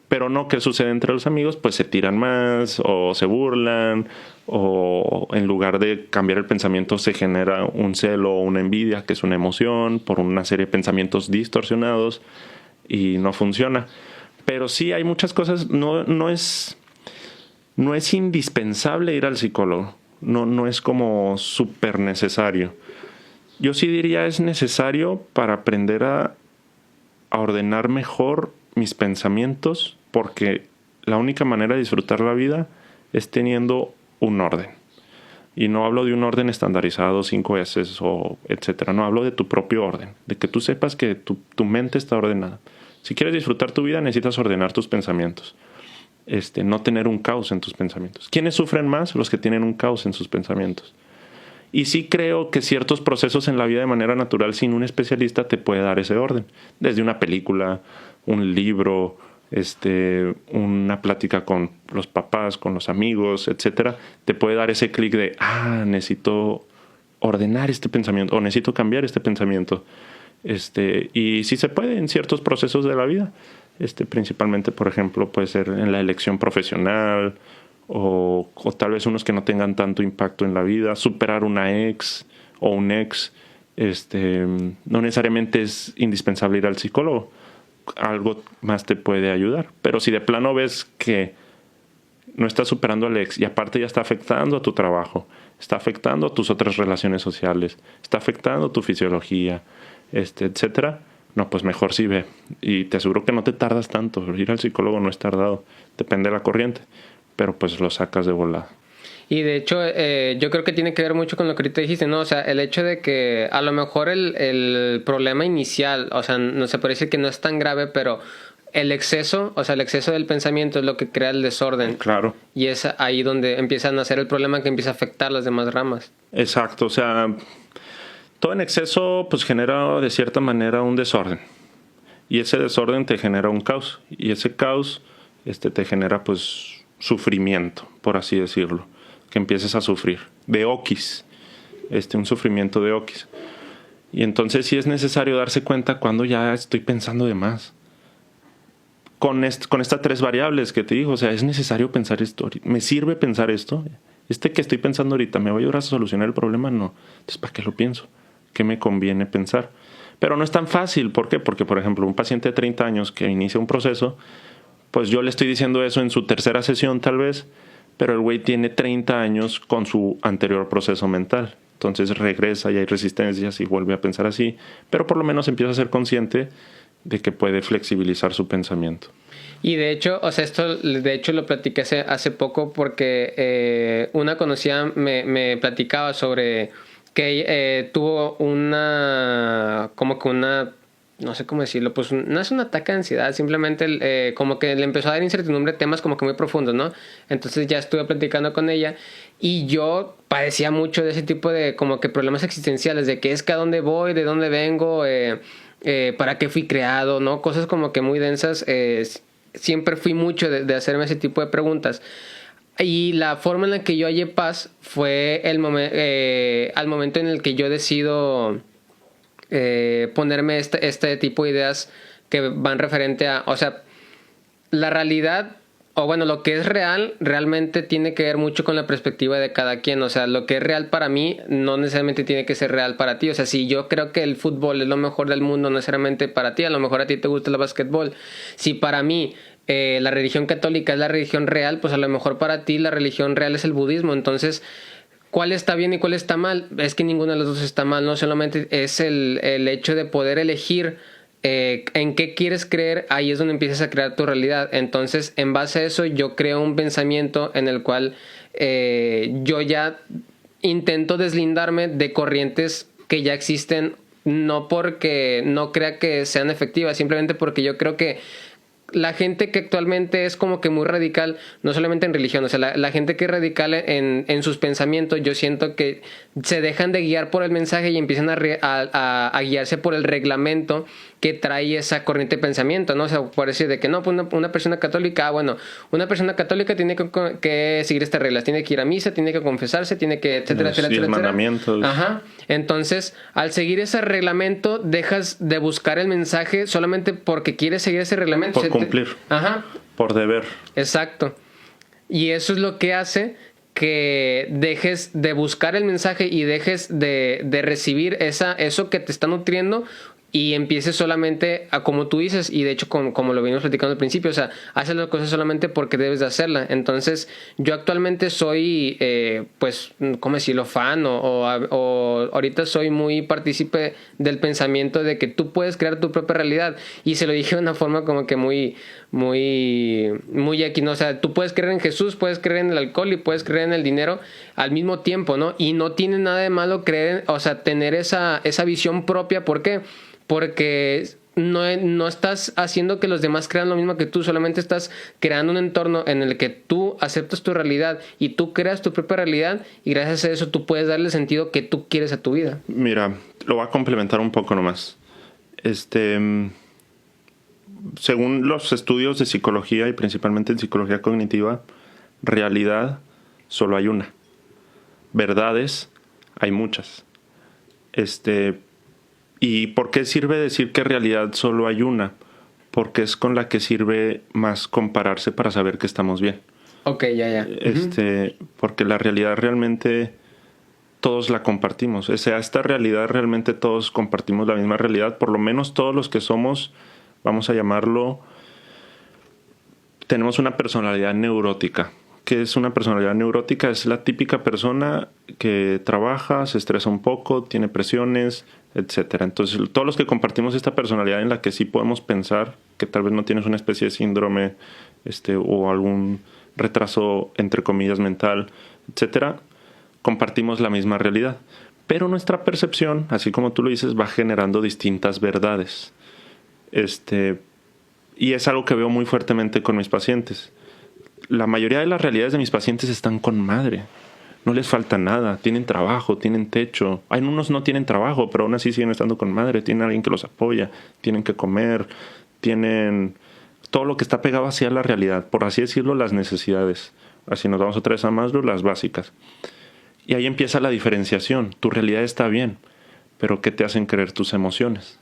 Pero no, ¿qué sucede entre los amigos? Pues se tiran más o se burlan o en lugar de cambiar el pensamiento se genera un celo o una envidia, que es una emoción, por una serie de pensamientos distorsionados y no funciona. Pero sí hay muchas cosas, no es indispensable ir al psicólogo, no es como súper necesario. Yo sí diría es necesario para aprender a ordenar mejor mis pensamientos, porque la única manera de disfrutar la vida es teniendo un orden. Y no hablo de un orden estandarizado 5 veces o etcétera. No, hablo de tu propio orden, de que tú sepas que tu mente está ordenada. Si quieres disfrutar tu vida, necesitas ordenar tus pensamientos. no tener un caos en tus pensamientos. ¿Quiénes sufren más? Los que tienen un caos en sus pensamientos. Y sí creo que ciertos procesos en la vida de manera natural, sin un especialista, te puede dar ese orden. Desde una película, un libro, una plática con los papás, con los amigos, etcétera, te puede dar ese clic de, necesito ordenar este pensamiento o necesito cambiar este pensamiento. Y sí se puede en ciertos procesos de la vida. Principalmente, por ejemplo, puede ser en la elección profesional o tal vez unos que no tengan tanto impacto en la vida, superar una ex o un ex. No necesariamente es indispensable ir al psicólogo. Algo más te puede ayudar. Pero si de plano ves que no estás superando al ex y aparte ya está afectando a tu trabajo, está afectando a tus otras relaciones sociales, está afectando tu fisiología, etcétera, no, pues mejor sí ve. Y te aseguro que no te tardas tanto. Ir al psicólogo no es tardado. Depende de la corriente. Pero pues lo sacas de volada. Y de hecho, yo creo que tiene que ver mucho con lo que ahorita dijiste, ¿no? O sea, el hecho de que a lo mejor el problema inicial, o sea, no se puede decir que no es tan grave, pero el exceso del pensamiento es lo que crea el desorden. Claro. Y es ahí donde empieza a nacer el problema que empieza a afectar las demás ramas. Exacto, o sea, todo en exceso pues genera de cierta manera un desorden. Y ese desorden te genera un caos. Y ese caos te genera pues sufrimiento, por así decirlo. Que empieces a sufrir. De oquis. Un sufrimiento de oquis. Y entonces sí es necesario darse cuenta cuando ya estoy pensando de más. Con estas 3 variables que te digo, o sea, es necesario pensar esto. ¿Me sirve pensar esto? Que estoy pensando ahorita, ¿me va a ayudar a solucionar el problema? No. Entonces, ¿para qué lo pienso? ¿Qué me conviene pensar? Pero no es tan fácil. ¿Por qué? Porque, por ejemplo, un paciente de 30 años que inicia un proceso, pues yo le estoy diciendo eso en su tercera sesión tal vez, pero el güey tiene 30 años con su anterior proceso mental. Entonces regresa y hay resistencias y vuelve a pensar así, pero por lo menos empieza a ser consciente de que puede flexibilizar su pensamiento. Y de hecho, o sea, esto de hecho lo platiqué hace poco porque una conocida me platicaba sobre que tuvo no sé cómo decirlo, pues no es un ataque de ansiedad, simplemente como que le empezó a dar incertidumbre temas como que muy profundos, ¿no? Entonces ya estuve platicando con ella y yo padecía mucho de ese tipo de como que problemas existenciales, de que es que a dónde voy, de dónde vengo, para qué fui creado, ¿no? Cosas como que muy densas. Siempre fui mucho de hacerme ese tipo de preguntas. Y la forma en la que yo hallé paz fue al momento en el que yo decido ponerme este tipo de ideas que van referente a, o sea, la realidad, o bueno, lo que es real, realmente tiene que ver mucho con la perspectiva de cada quien. O sea, lo que es real para mí no necesariamente tiene que ser real para ti. O sea, si yo creo que el fútbol es lo mejor del mundo, no necesariamente para ti, a lo mejor a ti te gusta el básquetbol. Si para mí la religión católica es la religión real, pues a lo mejor para ti la religión real es el budismo. Entonces, ¿cuál está bien y cuál está mal? Es que ninguno de los dos está mal, no solamente es el hecho de poder elegir en qué quieres creer, ahí es donde empiezas a crear tu realidad. Entonces, en base a eso, yo creo un pensamiento en el cual yo ya intento deslindarme de corrientes que ya existen, no porque no crea que sean efectivas, simplemente porque yo creo que la gente que actualmente es como que muy radical, no solamente en religión, o sea, la gente que es radical en sus pensamientos, yo siento que se dejan de guiar por el mensaje y empiezan a guiarse por el reglamento que trae esa corriente de pensamiento, ¿no? O sea, por decir de que no, pues una persona católica, bueno, una persona católica tiene que seguir estas reglas, tiene que ir a misa, tiene que confesarse, tiene que, etcétera, etcétera, etcétera. Mandamientos. Ajá. Entonces, al seguir ese reglamento, dejas de buscar el mensaje solamente porque quieres seguir ese reglamento. Por cumplir. Ajá. Por deber. Exacto. Y eso es lo que hace que dejes de buscar el mensaje y dejes de recibir eso que te está nutriendo y empieces solamente a, como tú dices, y de hecho como lo venimos platicando al principio, o sea, haces las cosas solamente porque debes de hacerla. Entonces, yo actualmente soy, pues, ¿cómo decirlo? Fan o ahorita soy muy partícipe del pensamiento de que tú puedes crear tu propia realidad. Y se lo dije de una forma como que muy aquí, ¿no? O sea, tú puedes creer en Jesús, puedes creer en el alcohol y puedes creer en el dinero al mismo tiempo, ¿no? Y no tiene nada de malo creer, o sea, tener esa visión propia. ¿Por qué? Porque no estás haciendo que los demás crean lo mismo que tú, solamente estás creando un entorno en el que tú aceptas tu realidad y tú creas tu propia realidad y gracias a eso tú puedes darle el sentido que tú quieres a tu vida. Mira, lo voy a complementar un poco nomás. Según los estudios de psicología y principalmente en psicología cognitiva, realidad solo hay una. Verdades hay muchas. ¿Y por qué sirve decir que realidad solo hay una? Porque es con la que sirve más compararse para saber que estamos bien. Ok, ya. Porque la realidad realmente todos la compartimos. O sea, esta realidad realmente todos compartimos la misma realidad. Por lo menos todos los que somos, vamos a llamarlo, tenemos una personalidad neurótica. ¿Qué es una personalidad neurótica? Es la típica persona que trabaja, se estresa un poco, tiene presiones, etcétera. Entonces, todos los que compartimos esta personalidad en la que sí podemos pensar que tal vez no tienes una especie de síndrome o algún retraso, entre comillas, mental, etcétera, compartimos la misma realidad. Pero nuestra percepción, así como tú lo dices, va generando distintas verdades. Y es algo que veo muy fuertemente con mis pacientes. La mayoría de las realidades de mis pacientes están con madre. No les falta nada. Tienen trabajo, tienen techo. Hay unos no tienen trabajo, pero aún así siguen estando con madre. Tienen alguien que los apoya. Tienen que comer. Tienen todo lo que está pegado hacia la realidad. Por así decirlo, las necesidades. Así nos vamos otra vez a Maslow, las básicas. Y ahí empieza la diferenciación. Tu realidad está bien, pero ¿qué te hacen creer tus emociones?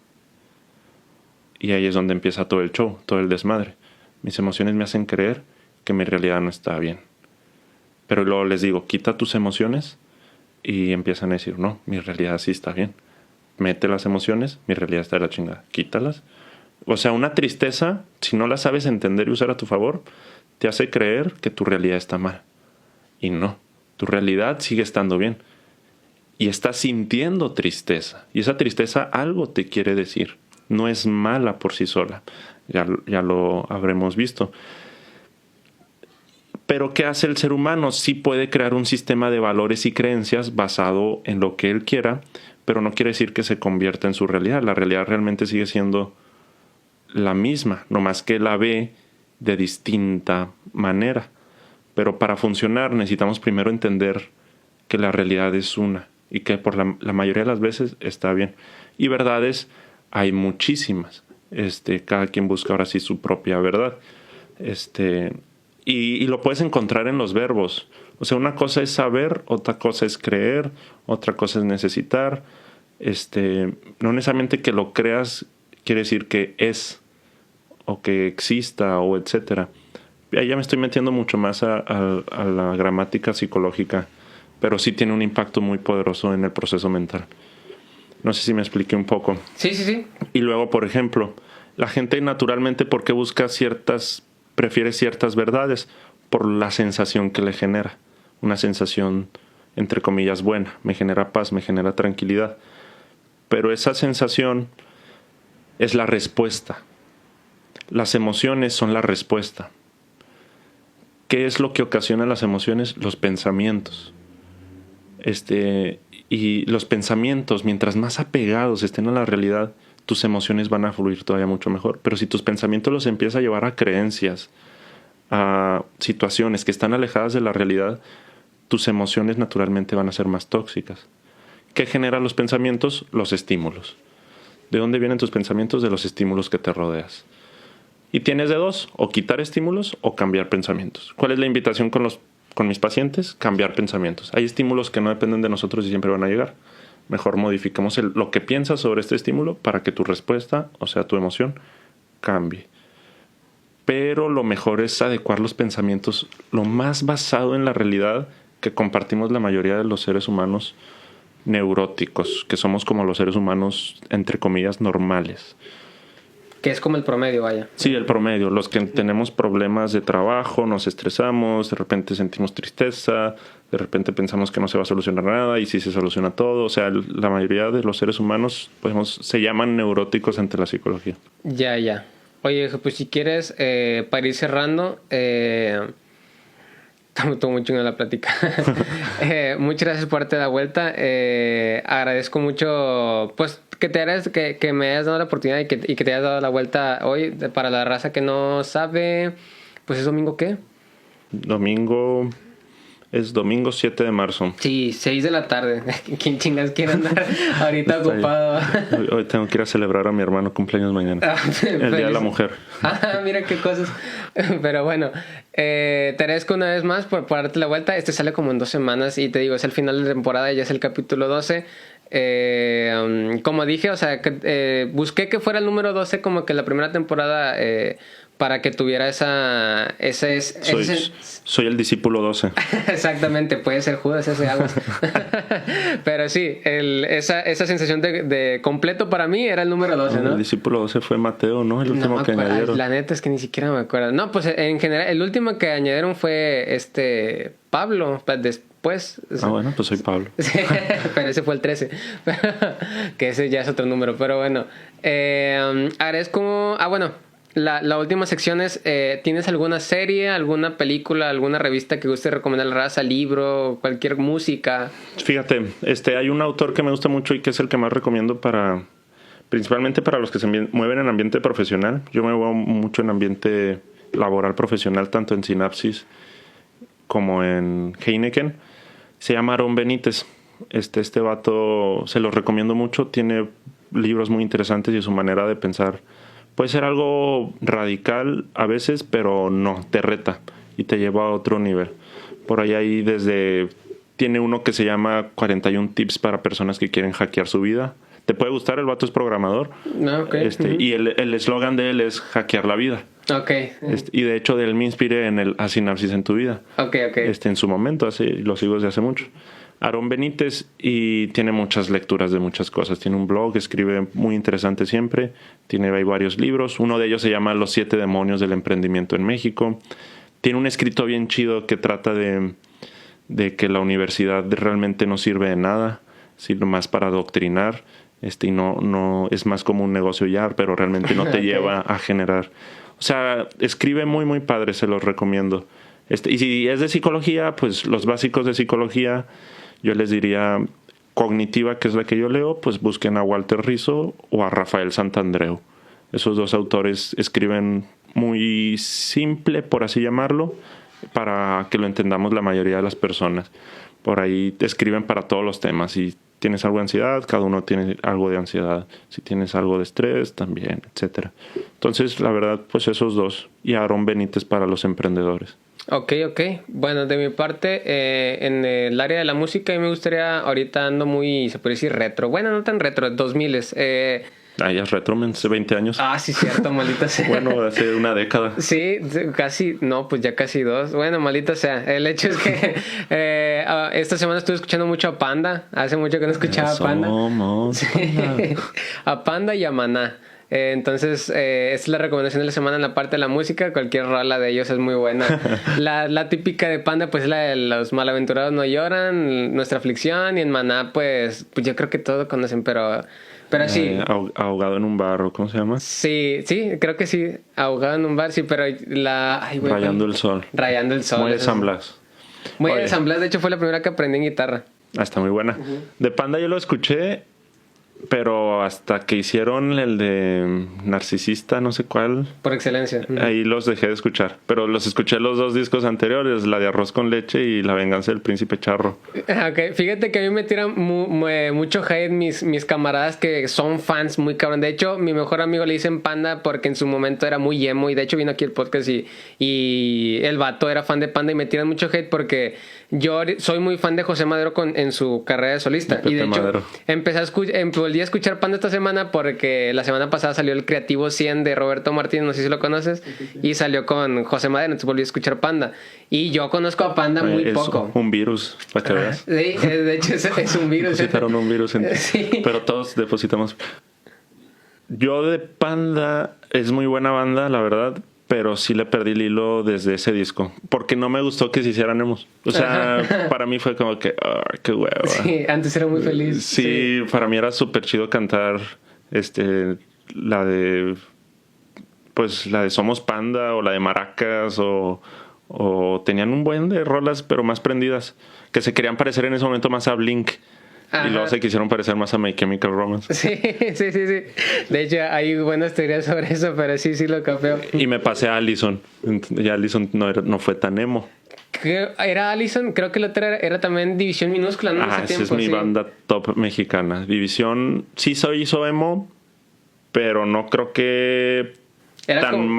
Y ahí es donde empieza todo el show, todo el desmadre. Mis emociones me hacen creer que mi realidad no está bien. Pero luego les digo, quita tus emociones y empiezan a decir, no, mi realidad sí está bien. Mete las emociones, mi realidad está de la chingada. Quítalas. O sea, una tristeza, si no la sabes entender y usar a tu favor, te hace creer que tu realidad está mal. Y no, tu realidad sigue estando bien. Y estás sintiendo tristeza. Y esa tristeza algo te quiere decir. No es mala por sí sola. Ya lo habremos visto. Pero ¿qué hace el ser humano? Sí puede crear un sistema de valores y creencias basado en lo que él quiera, pero no quiere decir que se convierta en su realidad. La realidad realmente sigue siendo la misma, nomás que la ve de distinta manera. Pero para funcionar necesitamos primero entender que la realidad es una y que por la mayoría de las veces está bien. Y verdades hay muchísimas. Cada quien busca ahora sí su propia verdad. Y lo puedes encontrar en los verbos. O sea, una cosa es saber, otra cosa es creer, otra cosa es necesitar. No necesariamente que lo creas quiere decir que es o que exista o etcétera. Ahí ya me estoy metiendo mucho más a la gramática psicológica, pero sí tiene un impacto muy poderoso en el proceso mental. No sé si me expliqué un poco. Sí. Y luego, por ejemplo, la gente naturalmente, ¿por qué prefiere ciertas verdades? Por la sensación que le genera. Una sensación, entre comillas, buena. Me genera paz, me genera tranquilidad. Pero esa sensación es la respuesta. Las emociones son la respuesta. ¿Qué es lo que ocasiona las emociones? Los pensamientos. Y los pensamientos, mientras más apegados estén a la realidad, tus emociones van a fluir todavía mucho mejor. Pero si tus pensamientos los empiezas a llevar a creencias, a situaciones que están alejadas de la realidad, tus emociones naturalmente van a ser más tóxicas. ¿Qué generan los pensamientos? Los estímulos. ¿De dónde vienen tus pensamientos? De los estímulos que te rodeas. Y tienes de dos, o quitar estímulos o cambiar pensamientos. ¿Cuál es la invitación con mis pacientes? Cambiar pensamientos. Hay estímulos que no dependen de nosotros y siempre van a llegar. Mejor modificamos lo que piensas sobre este estímulo para que tu respuesta, o sea, tu emoción, cambie. Pero lo mejor es adecuar los pensamientos lo más basado en la realidad que compartimos la mayoría de los seres humanos neuróticos, que somos como los seres humanos, entre comillas, normales. Que es como el promedio, vaya. Sí, el promedio. Los que tenemos problemas de trabajo, nos estresamos, de repente sentimos tristeza, de repente pensamos que no se va a solucionar nada y sí se soluciona todo. O sea, la mayoría de los seres humanos se llaman neuróticos ante la psicología. Ya. Oye, pues si quieres, para ir cerrando, estuvo muy chingona la plática. Muchas gracias por darte la vuelta. Agradezco mucho, pues, que que me hayas dado la oportunidad y que te hayas dado la vuelta hoy. Para la raza que no sabe, pues ¿es domingo qué? Es domingo 7 de marzo. Sí, 6 de la tarde. ¿Quién chingas quiere andar ahorita ocupado? Hoy tengo que ir a celebrar a mi hermano cumpleaños mañana. El Día de la Mujer. Ah, mira qué cosas. Pero bueno, te agradezco una vez más por darte la vuelta. Este sale como en 2 semanas y te digo, es el final de temporada, ya es el capítulo 12. Como dije, o sea, busqué que fuera el número 12 como que la primera temporada para que tuviera Soy el discípulo 12. Exactamente, puede ser Judas ese aguas. Pero sí, esa sensación de completo para mí era el número 12, ¿no? El discípulo 12 fue Mateo, ¿no? El último que añadieron. La neta es que ni siquiera me acuerdo. No, pues en general, el último que añadieron fue Pablo, después. Bueno, pues soy Pablo. Sí, pero ese fue el 13. Que ese ya es otro número. Pero bueno, agradezco. Bueno. La última sección es, ¿tienes alguna serie, alguna película, alguna revista que guste recomendar a la raza, libro, cualquier música? Fíjate, hay un autor que me gusta mucho y que es el que más recomiendo principalmente para los que se mueven en ambiente profesional. Yo me muevo mucho en ambiente laboral profesional, tanto en Sinapsis como en Heineken. Se llama Aarón Benítez. Este vato se lo recomiendo mucho, tiene libros muy interesantes y su manera de pensar puede ser algo radical a veces, pero no, te reta y te lleva a otro nivel. Por ahí tiene uno que se llama 41 tips para personas que quieren hackear su vida. ¿Te puede gustar? El vato es programador. Okay. Y el eslogan de él es hackear la vida. Okay. Y de hecho de él me inspiré en el Sinapsis en tu vida. Okay. En su momento, lo sigo desde hace mucho. Aarón Benítez, y tiene muchas lecturas de muchas cosas. Tiene un blog, escribe muy interesante siempre. Tiene ahí varios libros. Uno de ellos se llama Los 7 demonios del emprendimiento en México. Tiene un escrito bien chido que trata de que la universidad realmente no sirve de nada, sino más para adoctrinar. Y no es más como un negocio ya, pero realmente no te lleva a generar. O sea, escribe muy, muy padre, se los recomiendo. Y si es de psicología, pues los básicos de psicología, yo les diría cognitiva, que es la que yo leo, pues busquen a Walter Rizzo o a Rafael Santandreu. Esos dos autores escriben muy simple, por así llamarlo, para que lo entendamos la mayoría de las personas. Por ahí escriben para todos los temas. Si tienes algo de ansiedad, cada uno tiene algo de ansiedad. Si tienes algo de estrés, también, etcétera. Entonces, la verdad, pues esos dos. Y Aarón Benítez para los emprendedores. Ok. Bueno, de mi parte, en el área de la música, a mí me gustaría, ahorita ando muy, se puede decir retro. Bueno, no tan retro, 2000s. Ya es retro, hace 20 años. Ah, sí, cierto, maldita sea. Bueno, hace una década. Sí, casi, no, pues ya casi 2. Bueno, maldita sea. El hecho es que esta semana estuve escuchando mucho a Panda. Hace mucho que no escuchaba a Panda. Sí. A Panda y a Maná. Entonces, esta es la recomendación de la semana en la parte de la música. Cualquier rola de ellos es muy buena. La típica de Panda, pues es la de Los malaventurados no lloran, Nuestra aflicción. Y en Maná, pues yo creo que todos conocen, pero sí. Ahogado en un bar, ¿cómo se llama? Sí, creo que sí. Ahogado en un bar, sí, pero Rayando el sol. Rayando el sol. Muere San Blas. Muere San Blas, de hecho fue la primera que aprendí en guitarra. Está muy buena. De Panda yo lo escuché, pero hasta que hicieron el de Narcisista, no sé cuál. Por excelencia. Ahí los dejé de escuchar. Pero los escuché los 2 discos anteriores, la de Arroz con Leche y La venganza del príncipe charro. Ok, fíjate que a mí me tiran mucho hate mis camaradas que son fans muy cabrón. De hecho, mi mejor amigo le dicen Panda porque en su momento era muy emo. Y de hecho vino aquí el podcast y el vato era fan de Panda. Y me tiran mucho hate porque yo soy muy fan de José Madero en su carrera de solista. Y de hecho, volví a escuchar Panda esta semana porque la semana pasada salió el Creativo 100 de Roberto Martínez, no sé si lo conoces, y salió con José Madero, entonces volví a escuchar Panda. Y yo conozco a Panda muy poco. Es un virus, para que veas. Sí, de hecho es un virus. Depositaron un virus en ti. Sí. Pero todos depositamos. Yo de Panda, es muy buena banda, la verdad, pero sí le perdí el hilo desde ese disco. Porque no me gustó que se hicieran emos. O sea, para mí fue como que, qué hueva. Sí, antes era muy feliz. Sí, para mí era súper chido cantar la de Somos Panda o la de Maracas o tenían un buen de rolas, pero más prendidas. Que se querían parecer en ese momento más a Blink. Y luego se quisieron parecer más a My Chemical Romance. Sí. De hecho, hay buenas teorías sobre eso, pero sí lo capeo. Y me pasé a Allison. Y Allison no fue tan emo. Era Allison, creo que la otra era también División Minúscula, ¿no? Esa es mi banda top mexicana. División, sí hizo emo, pero no creo que era tan como...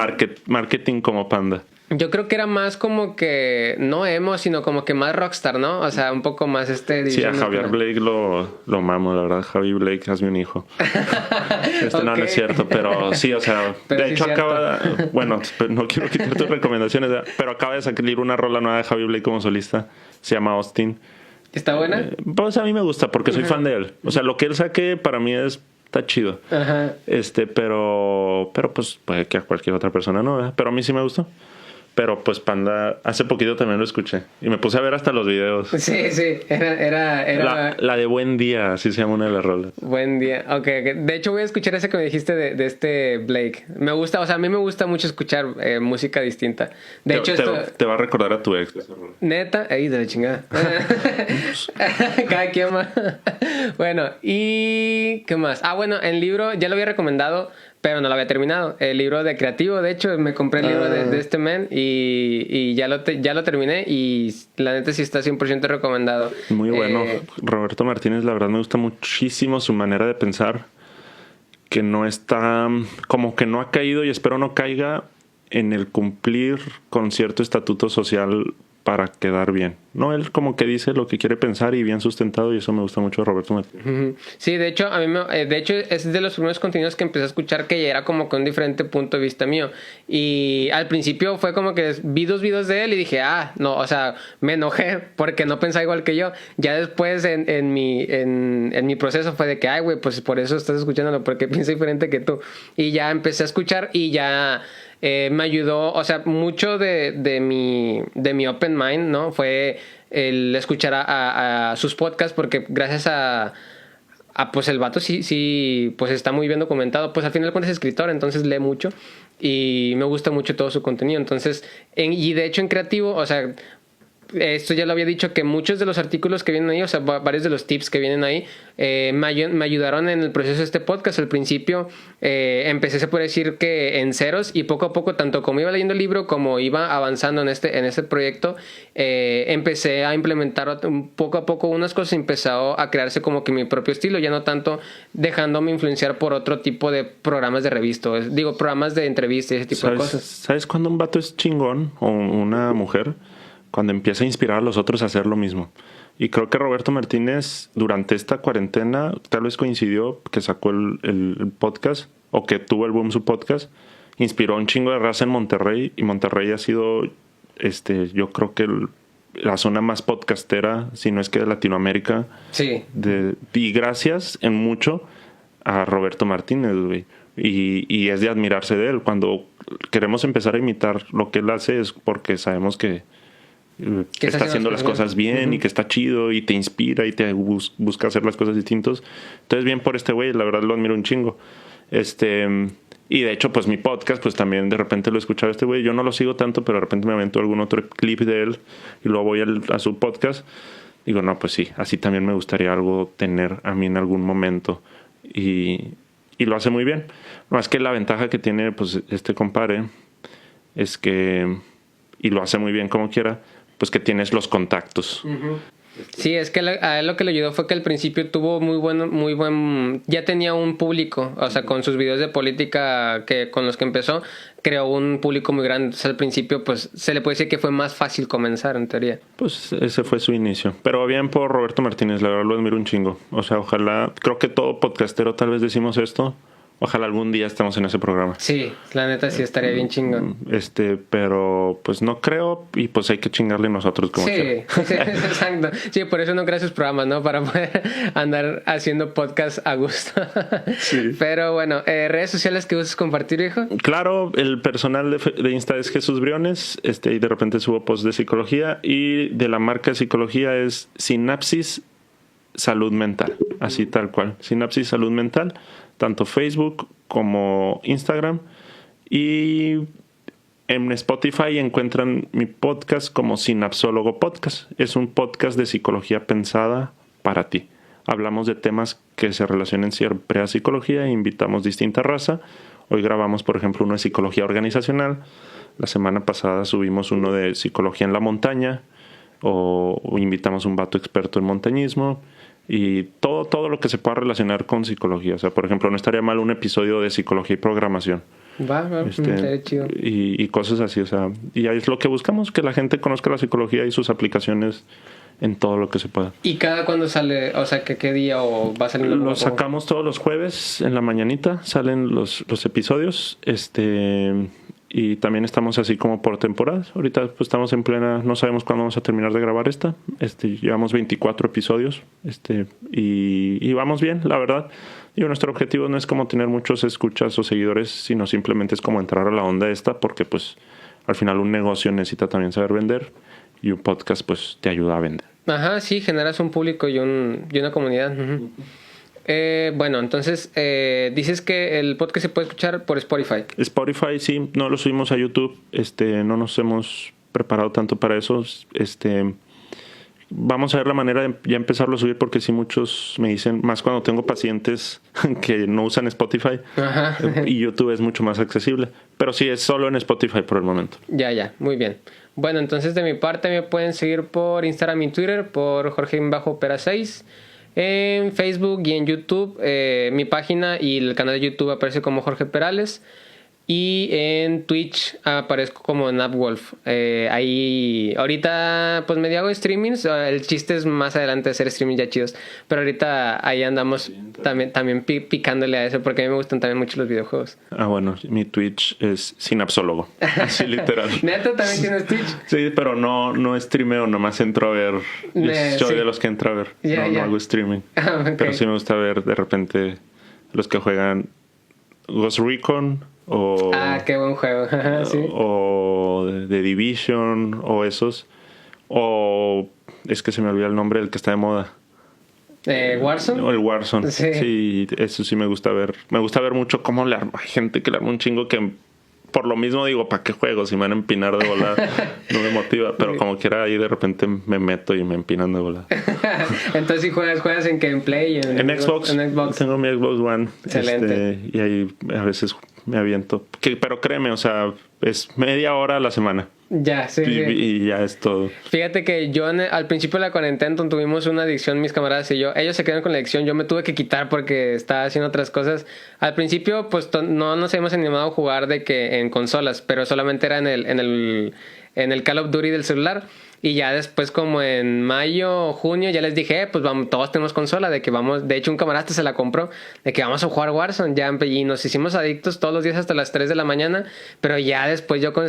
marketing como Panda. Yo creo que era más como que, no emo, sino como que más rockstar, ¿no? O sea, un poco más Sí, a Javier Blake lo mamo, la verdad. Javi Blake, hazme un hijo. Okay. No es cierto, pero sí, o sea, pero de hecho acaba... Bueno, no quiero quitar tus recomendaciones, pero acaba de salir una rola nueva de Javi Blake como solista. Se llama Austin. ¿Está buena? Pues a mí me gusta porque soy fan de él. O sea, lo que él saque para mí está chido. Ajá. Pero pues puede que a cualquier otra persona no, ¿verdad? Pero a mí sí me gustó. Pero pues Panda, hace poquito también lo escuché. Y me puse a ver hasta los videos. Sí, era... La de Buen Día, así se llama una de las rolas. Buen Día, ok. De hecho voy a escuchar ese que me dijiste de este Blake. Me gusta, o sea, a mí me gusta mucho escuchar música distinta. De hecho te va a recordar a tu ex. Neta, ahí de la chingada. Cada quien más. Bueno, ¿y qué más? Bueno, el libro ya lo había recomendado, pero no lo había terminado. El libro de Creativo, de hecho, me compré el libro de este men y ya lo terminé y la neta sí está 100% recomendado. Muy bueno. Roberto Martínez, la verdad me gusta muchísimo su manera de pensar, que no está, como que no ha caído y espero no caiga en el cumplir con cierto estatuto social para quedar bien. No, él como que dice lo que quiere pensar y bien sustentado, y eso me gusta mucho de Roberto Martínez. Sí, de hecho, de hecho es de los primeros contenidos que empecé a escuchar que ya era como con un diferente punto de vista mío. Y al principio fue como que vi 2 videos de él y dije, no, o sea, me enojé porque no pensaba igual que yo. Ya después en mi proceso fue de que, güey, pues por eso estás escuchándolo, porque piensa diferente que tú. Y ya empecé a escuchar y ya... me ayudó, o sea, mucho de mi open mind, ¿no? Fue el escuchar a sus podcasts, porque gracias a pues el vato sí, pues está muy bien documentado, pues al final de cuentas es escritor, entonces lee mucho y me gusta mucho todo su contenido. Entonces, y de hecho en Creativo, o sea, esto ya lo había dicho, que muchos de los artículos que vienen ahí, o sea, varios de los tips que vienen ahí, me ayudaron en el proceso de este podcast. Al principio empecé, se puede decir que en ceros, y poco a poco, tanto como iba leyendo el libro como iba avanzando en este proyecto, empecé a implementar poco a poco unas cosas y empezó a crearse como que mi propio estilo, ya no tanto dejándome influenciar por otro tipo de programas de revista, programas de entrevistas y ese tipo de cosas. ¿Sabes cuándo un vato es chingón o una mujer? Cuando empieza a inspirar a los otros a hacer lo mismo. Y creo que Roberto Martínez, durante esta cuarentena, tal vez coincidió que sacó el podcast, o que tuvo el boom su podcast, inspiró a un chingo de raza en Monterrey, y Monterrey ha sido, yo creo que la zona más podcastera, si no es que de Latinoamérica. Sí. Y gracias en mucho a Roberto Martínez, güey. Y es de admirarse de él. Cuando queremos empezar a imitar lo que él hace es porque sabemos que está haciendo las cosas bien, y que está chido y te inspira y te busca hacer las cosas distintos. Entonces, bien por este güey, la verdad lo admiro un chingo. Y de hecho, pues mi podcast, pues también de repente lo he escuchado a este güey. Yo no lo sigo tanto, pero de repente me avento algún otro clip de él y luego voy a su podcast. Digo, no, pues sí, así también me gustaría algo tener a mí en algún momento. Y lo hace muy bien. Más que la ventaja que tiene, pues, este compadre es que, y lo hace muy bien como quiera, pues que tienes los contactos. Uh-huh. Sí, es que a él lo que le ayudó fue que al principio tuvo muy buen, ya tenía un público, o sea, con sus videos de política con los que empezó, creó un público muy grande. Entonces al principio, pues, se le puede decir que fue más fácil comenzar, en teoría. Pues ese fue su inicio. Pero bien por Roberto Martínez, la verdad lo admiro un chingo. O sea, ojalá, creo que todo podcastero tal vez decimos esto. Ojalá algún día estemos en ese programa. Sí, la neta sí estaría bien chingón. Pero pues no creo, y pues hay que chingarle nosotros como sí, exacto. Sí, por eso no creo sus programas, ¿no? Para poder andar haciendo podcast a gusto. Sí. Pero bueno, ¿redes sociales que usas compartir, hijo? Claro, el personal de Insta es Jesús Briones, y de repente subo posts de psicología, y de la marca de psicología es Sinapsis Salud Mental, así tal cual, Sinapsis Salud Mental, tanto Facebook como Instagram. Y en Spotify encuentran mi podcast como Sinapsólogo Podcast. Es un podcast de psicología pensada para ti. hablamos de temas que se relacionen siempre a psicología e invitamos distinta raza. Hoy grabamos, por ejemplo, uno de psicología organizacional. La semana pasada subimos uno de psicología en la montaña, o invitamos un vato experto en montañismo, y todo lo que se pueda relacionar con psicología. O sea, por ejemplo, no estaría mal un episodio de psicología y programación. Estaría chido. Y cosas así, o sea, y es lo que buscamos, que la gente conozca la psicología y sus aplicaciones en todo lo que se pueda. ¿Y cada cuándo sale? O sea, ¿qué día o va a salir? Lo sacamos todos los jueves en la mañanita, salen los episodios, y también estamos así como por temporadas. Ahorita pues estamos en plena, no sabemos cuándo vamos a terminar de grabar esta. Llevamos 24 episodios, y vamos bien, la verdad. Y nuestro objetivo no es como tener muchos escuchas o seguidores, sino simplemente es como entrar a la onda esta, porque pues al final un negocio necesita también saber vender, y un podcast pues te ayuda a vender. Ajá, sí, generas un público y una comunidad. Uh-huh. Bueno, entonces dices que el podcast se puede escuchar por Spotify. Spotify, sí, no lo subimos a YouTube. No nos hemos preparado tanto para eso. Vamos a ver la manera de ya empezarlo a subir, porque sí, muchos me dicen, más cuando tengo pacientes que no usan Spotify. Ajá. Y YouTube es mucho más accesible. Pero sí, es solo en Spotify por el momento. Ya, muy bien. Bueno, entonces de mi parte me pueden seguir por Instagram y Twitter, por Jorge-Opera6. En Facebook y en YouTube, mi página y el canal de YouTube aparece como Jorge Perales. Y en Twitch aparezco como Napwolf. Ahí ahorita pues medio hago streamings. El chiste es más adelante hacer streamings ya chidos. Pero ahorita ahí andamos también picándole a eso, porque a mí me gustan también mucho los videojuegos. Bueno, mi Twitch es sinapsólogo. Así literal. ¿Neta también tienes Twitch? Sí, pero no streameo, nomás entro a ver. Yo soy de los que entro a ver. No hago streaming. Okay. Pero sí me gusta ver de repente los que juegan Ghost Recon. Qué buen juego. Sí. O The Division, o esos. O es que se me olvida el nombre del que está de moda. ¿Warzone? O el Warzone. Sí, eso sí me gusta ver. Me gusta ver mucho cómo hay gente que le arma un chingo, que por lo mismo digo, ¿para qué juego? Si me van a empinar de volada, no me motiva. Pero como quiera, ahí de repente me meto y me empinan de volada. Entonces, si juegas en gameplay. En Xbox. Tengo mi Xbox One. Excelente. Y ahí a veces me aviento. Pero créeme, o sea, es media hora a la semana. Ya, sí. Y ya es todo. Fíjate que yo al principio de la cuarentena tuvimos una adicción, mis camaradas y yo. Ellos se quedaron con la adicción, yo me tuve que quitar porque estaba haciendo otras cosas. Al principio, pues no nos habíamos animado a jugar de que en consolas, pero solamente era en el Call of Duty del celular. Y ya después, como en mayo o junio, ya les dije, pues vamos, todos tenemos consola, de que vamos, de hecho un camarada se la compró, de que vamos a jugar Warzone, ya, y nos hicimos adictos todos los días hasta las 3 de la mañana, pero ya después yo para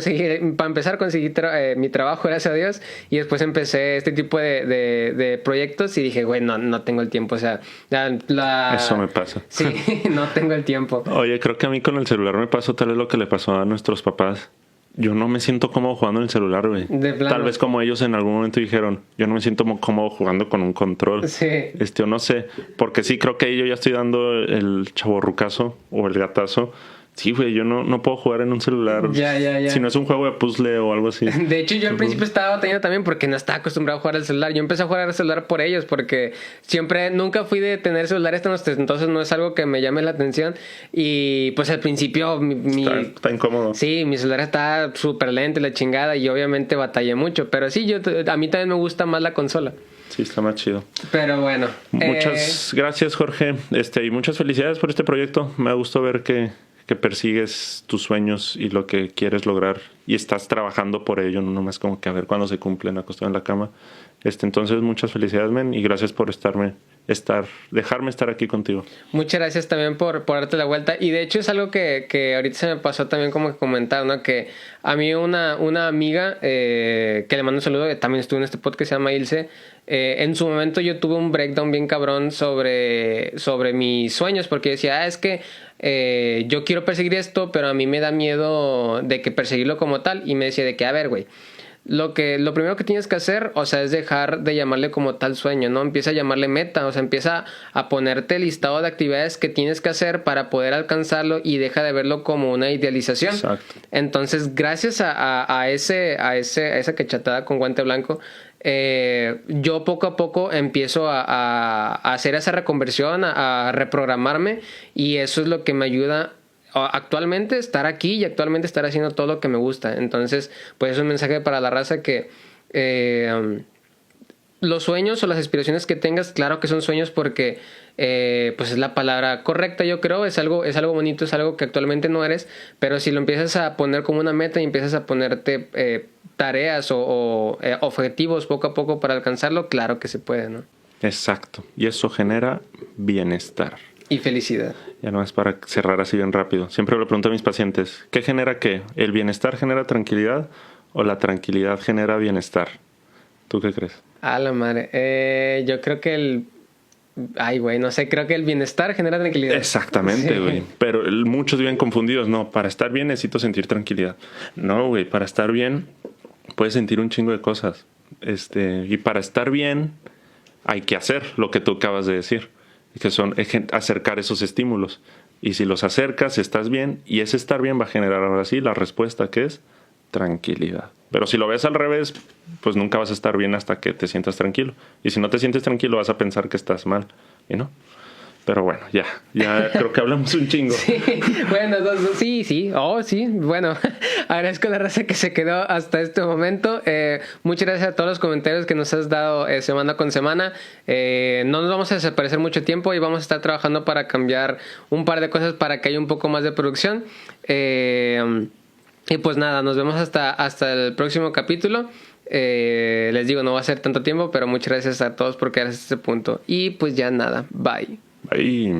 empezar conseguí mi trabajo, gracias a Dios, y después empecé este tipo de proyectos y dije, güey, no tengo el tiempo, o sea, eso me pasa. Sí, no tengo el tiempo. Oye, creo que a mí con el celular me pasó tal vez lo que le pasó a nuestros papás. Yo no me siento cómodo jugando en el celular, güey. Tal vez como ellos en algún momento dijeron, yo no me siento cómodo jugando con un control. Sí. O no sé, porque sí creo que yo ya estoy dando el chavorrucazo o el gatazo. Sí, güey, yo no puedo jugar en un celular. Ya. Si no es un juego de puzzle o algo así. De hecho, yo al principio estaba batallando también porque no estaba acostumbrado a jugar al celular. Yo empecé a jugar al celular por ellos porque nunca fui de tener celular entonces no es algo que me llame la atención. Y pues al principio está incómodo. Sí, mi celular estaba súper lento y la chingada y obviamente batallé mucho. Pero sí, a mí también me gusta más la consola. Sí, está más chido. Pero bueno. Muchas gracias, Jorge. Y muchas felicidades por este proyecto. Me gustó ver que persigues tus sueños y lo que quieres lograr y estás trabajando por ello, no nomás como que a ver cuándo se cumplen acostado en la cama. Entonces, muchas felicidades, men, y gracias por dejarme estar aquí contigo. Muchas gracias también por darte la vuelta. Y de hecho es algo que ahorita se me pasó también como que comentar, ¿no? Que a mí una amiga que le mando un saludo, que también estuvo en este podcast, se llama Ilse. En su momento yo tuve un breakdown bien cabrón sobre mis sueños, porque decía, es que yo quiero perseguir esto, pero a mí me da miedo de que perseguirlo como tal. Y me decía de que, a ver, güey, lo primero que tienes que hacer, o sea, es dejar de llamarle como tal sueño, ¿no? Empieza a llamarle meta, o sea, empieza a ponerte listado de actividades que tienes que hacer para poder alcanzarlo y deja de verlo como una idealización. Exacto. Entonces, gracias a esa cachetada con guante blanco, yo poco a poco empiezo a hacer esa reconversión, a reprogramarme, y eso es lo que me ayuda actualmente estar aquí y actualmente estar haciendo todo lo que me gusta. Entonces, pues es un mensaje para la raza que los sueños o las aspiraciones que tengas, claro que son sueños porque pues es la palabra correcta, yo creo. Es algo bonito, es algo que actualmente no eres, pero si lo empiezas a poner como una meta y empiezas a ponerte tareas o objetivos poco a poco para alcanzarlo, claro que se puede, ¿no? Exacto. Y eso genera bienestar. Y felicidad. Ya no es para cerrar así bien rápido. Siempre le pregunto a mis pacientes, ¿qué genera qué? ¿El bienestar genera tranquilidad o la tranquilidad genera bienestar? ¿Tú qué crees? A la madre. Yo creo que ay, güey, no sé, creo que el bienestar genera tranquilidad. Exactamente, güey. Sí. Pero muchos viven confundidos. No, para estar bien necesito sentir tranquilidad. No, güey, para estar bien puedes sentir un chingo de cosas. Y para estar bien hay que hacer lo que tú acabas de decir, que son acercar esos estímulos. Y si los acercas, estás bien, y ese estar bien va a generar ahora sí la respuesta, que es tranquilidad. Pero si lo ves al revés, pues nunca vas a estar bien hasta que te sientas tranquilo. Y si no te sientes tranquilo, vas a pensar que estás mal, ¿y no? Pero bueno, ya creo que hablamos un chingo. Sí, bueno, sí. Oh, sí. Bueno, agradezco a la raza que se quedó hasta este momento. Muchas gracias a todos los comentarios que nos has dado semana con semana. No nos vamos a desaparecer mucho tiempo y vamos a estar trabajando para cambiar un par de cosas para que haya un poco más de producción. Y pues nada, nos vemos hasta el próximo capítulo. Les digo, no va a ser tanto tiempo, pero muchas gracias a todos por quedarse hasta este punto. Y pues ya nada, bye. Ahí.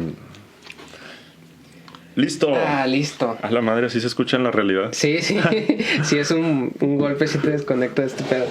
¡Listo! Listo. A la madre, así se escucha en la realidad. Sí, sí. Sí, es un golpe si te desconecto de este pedo.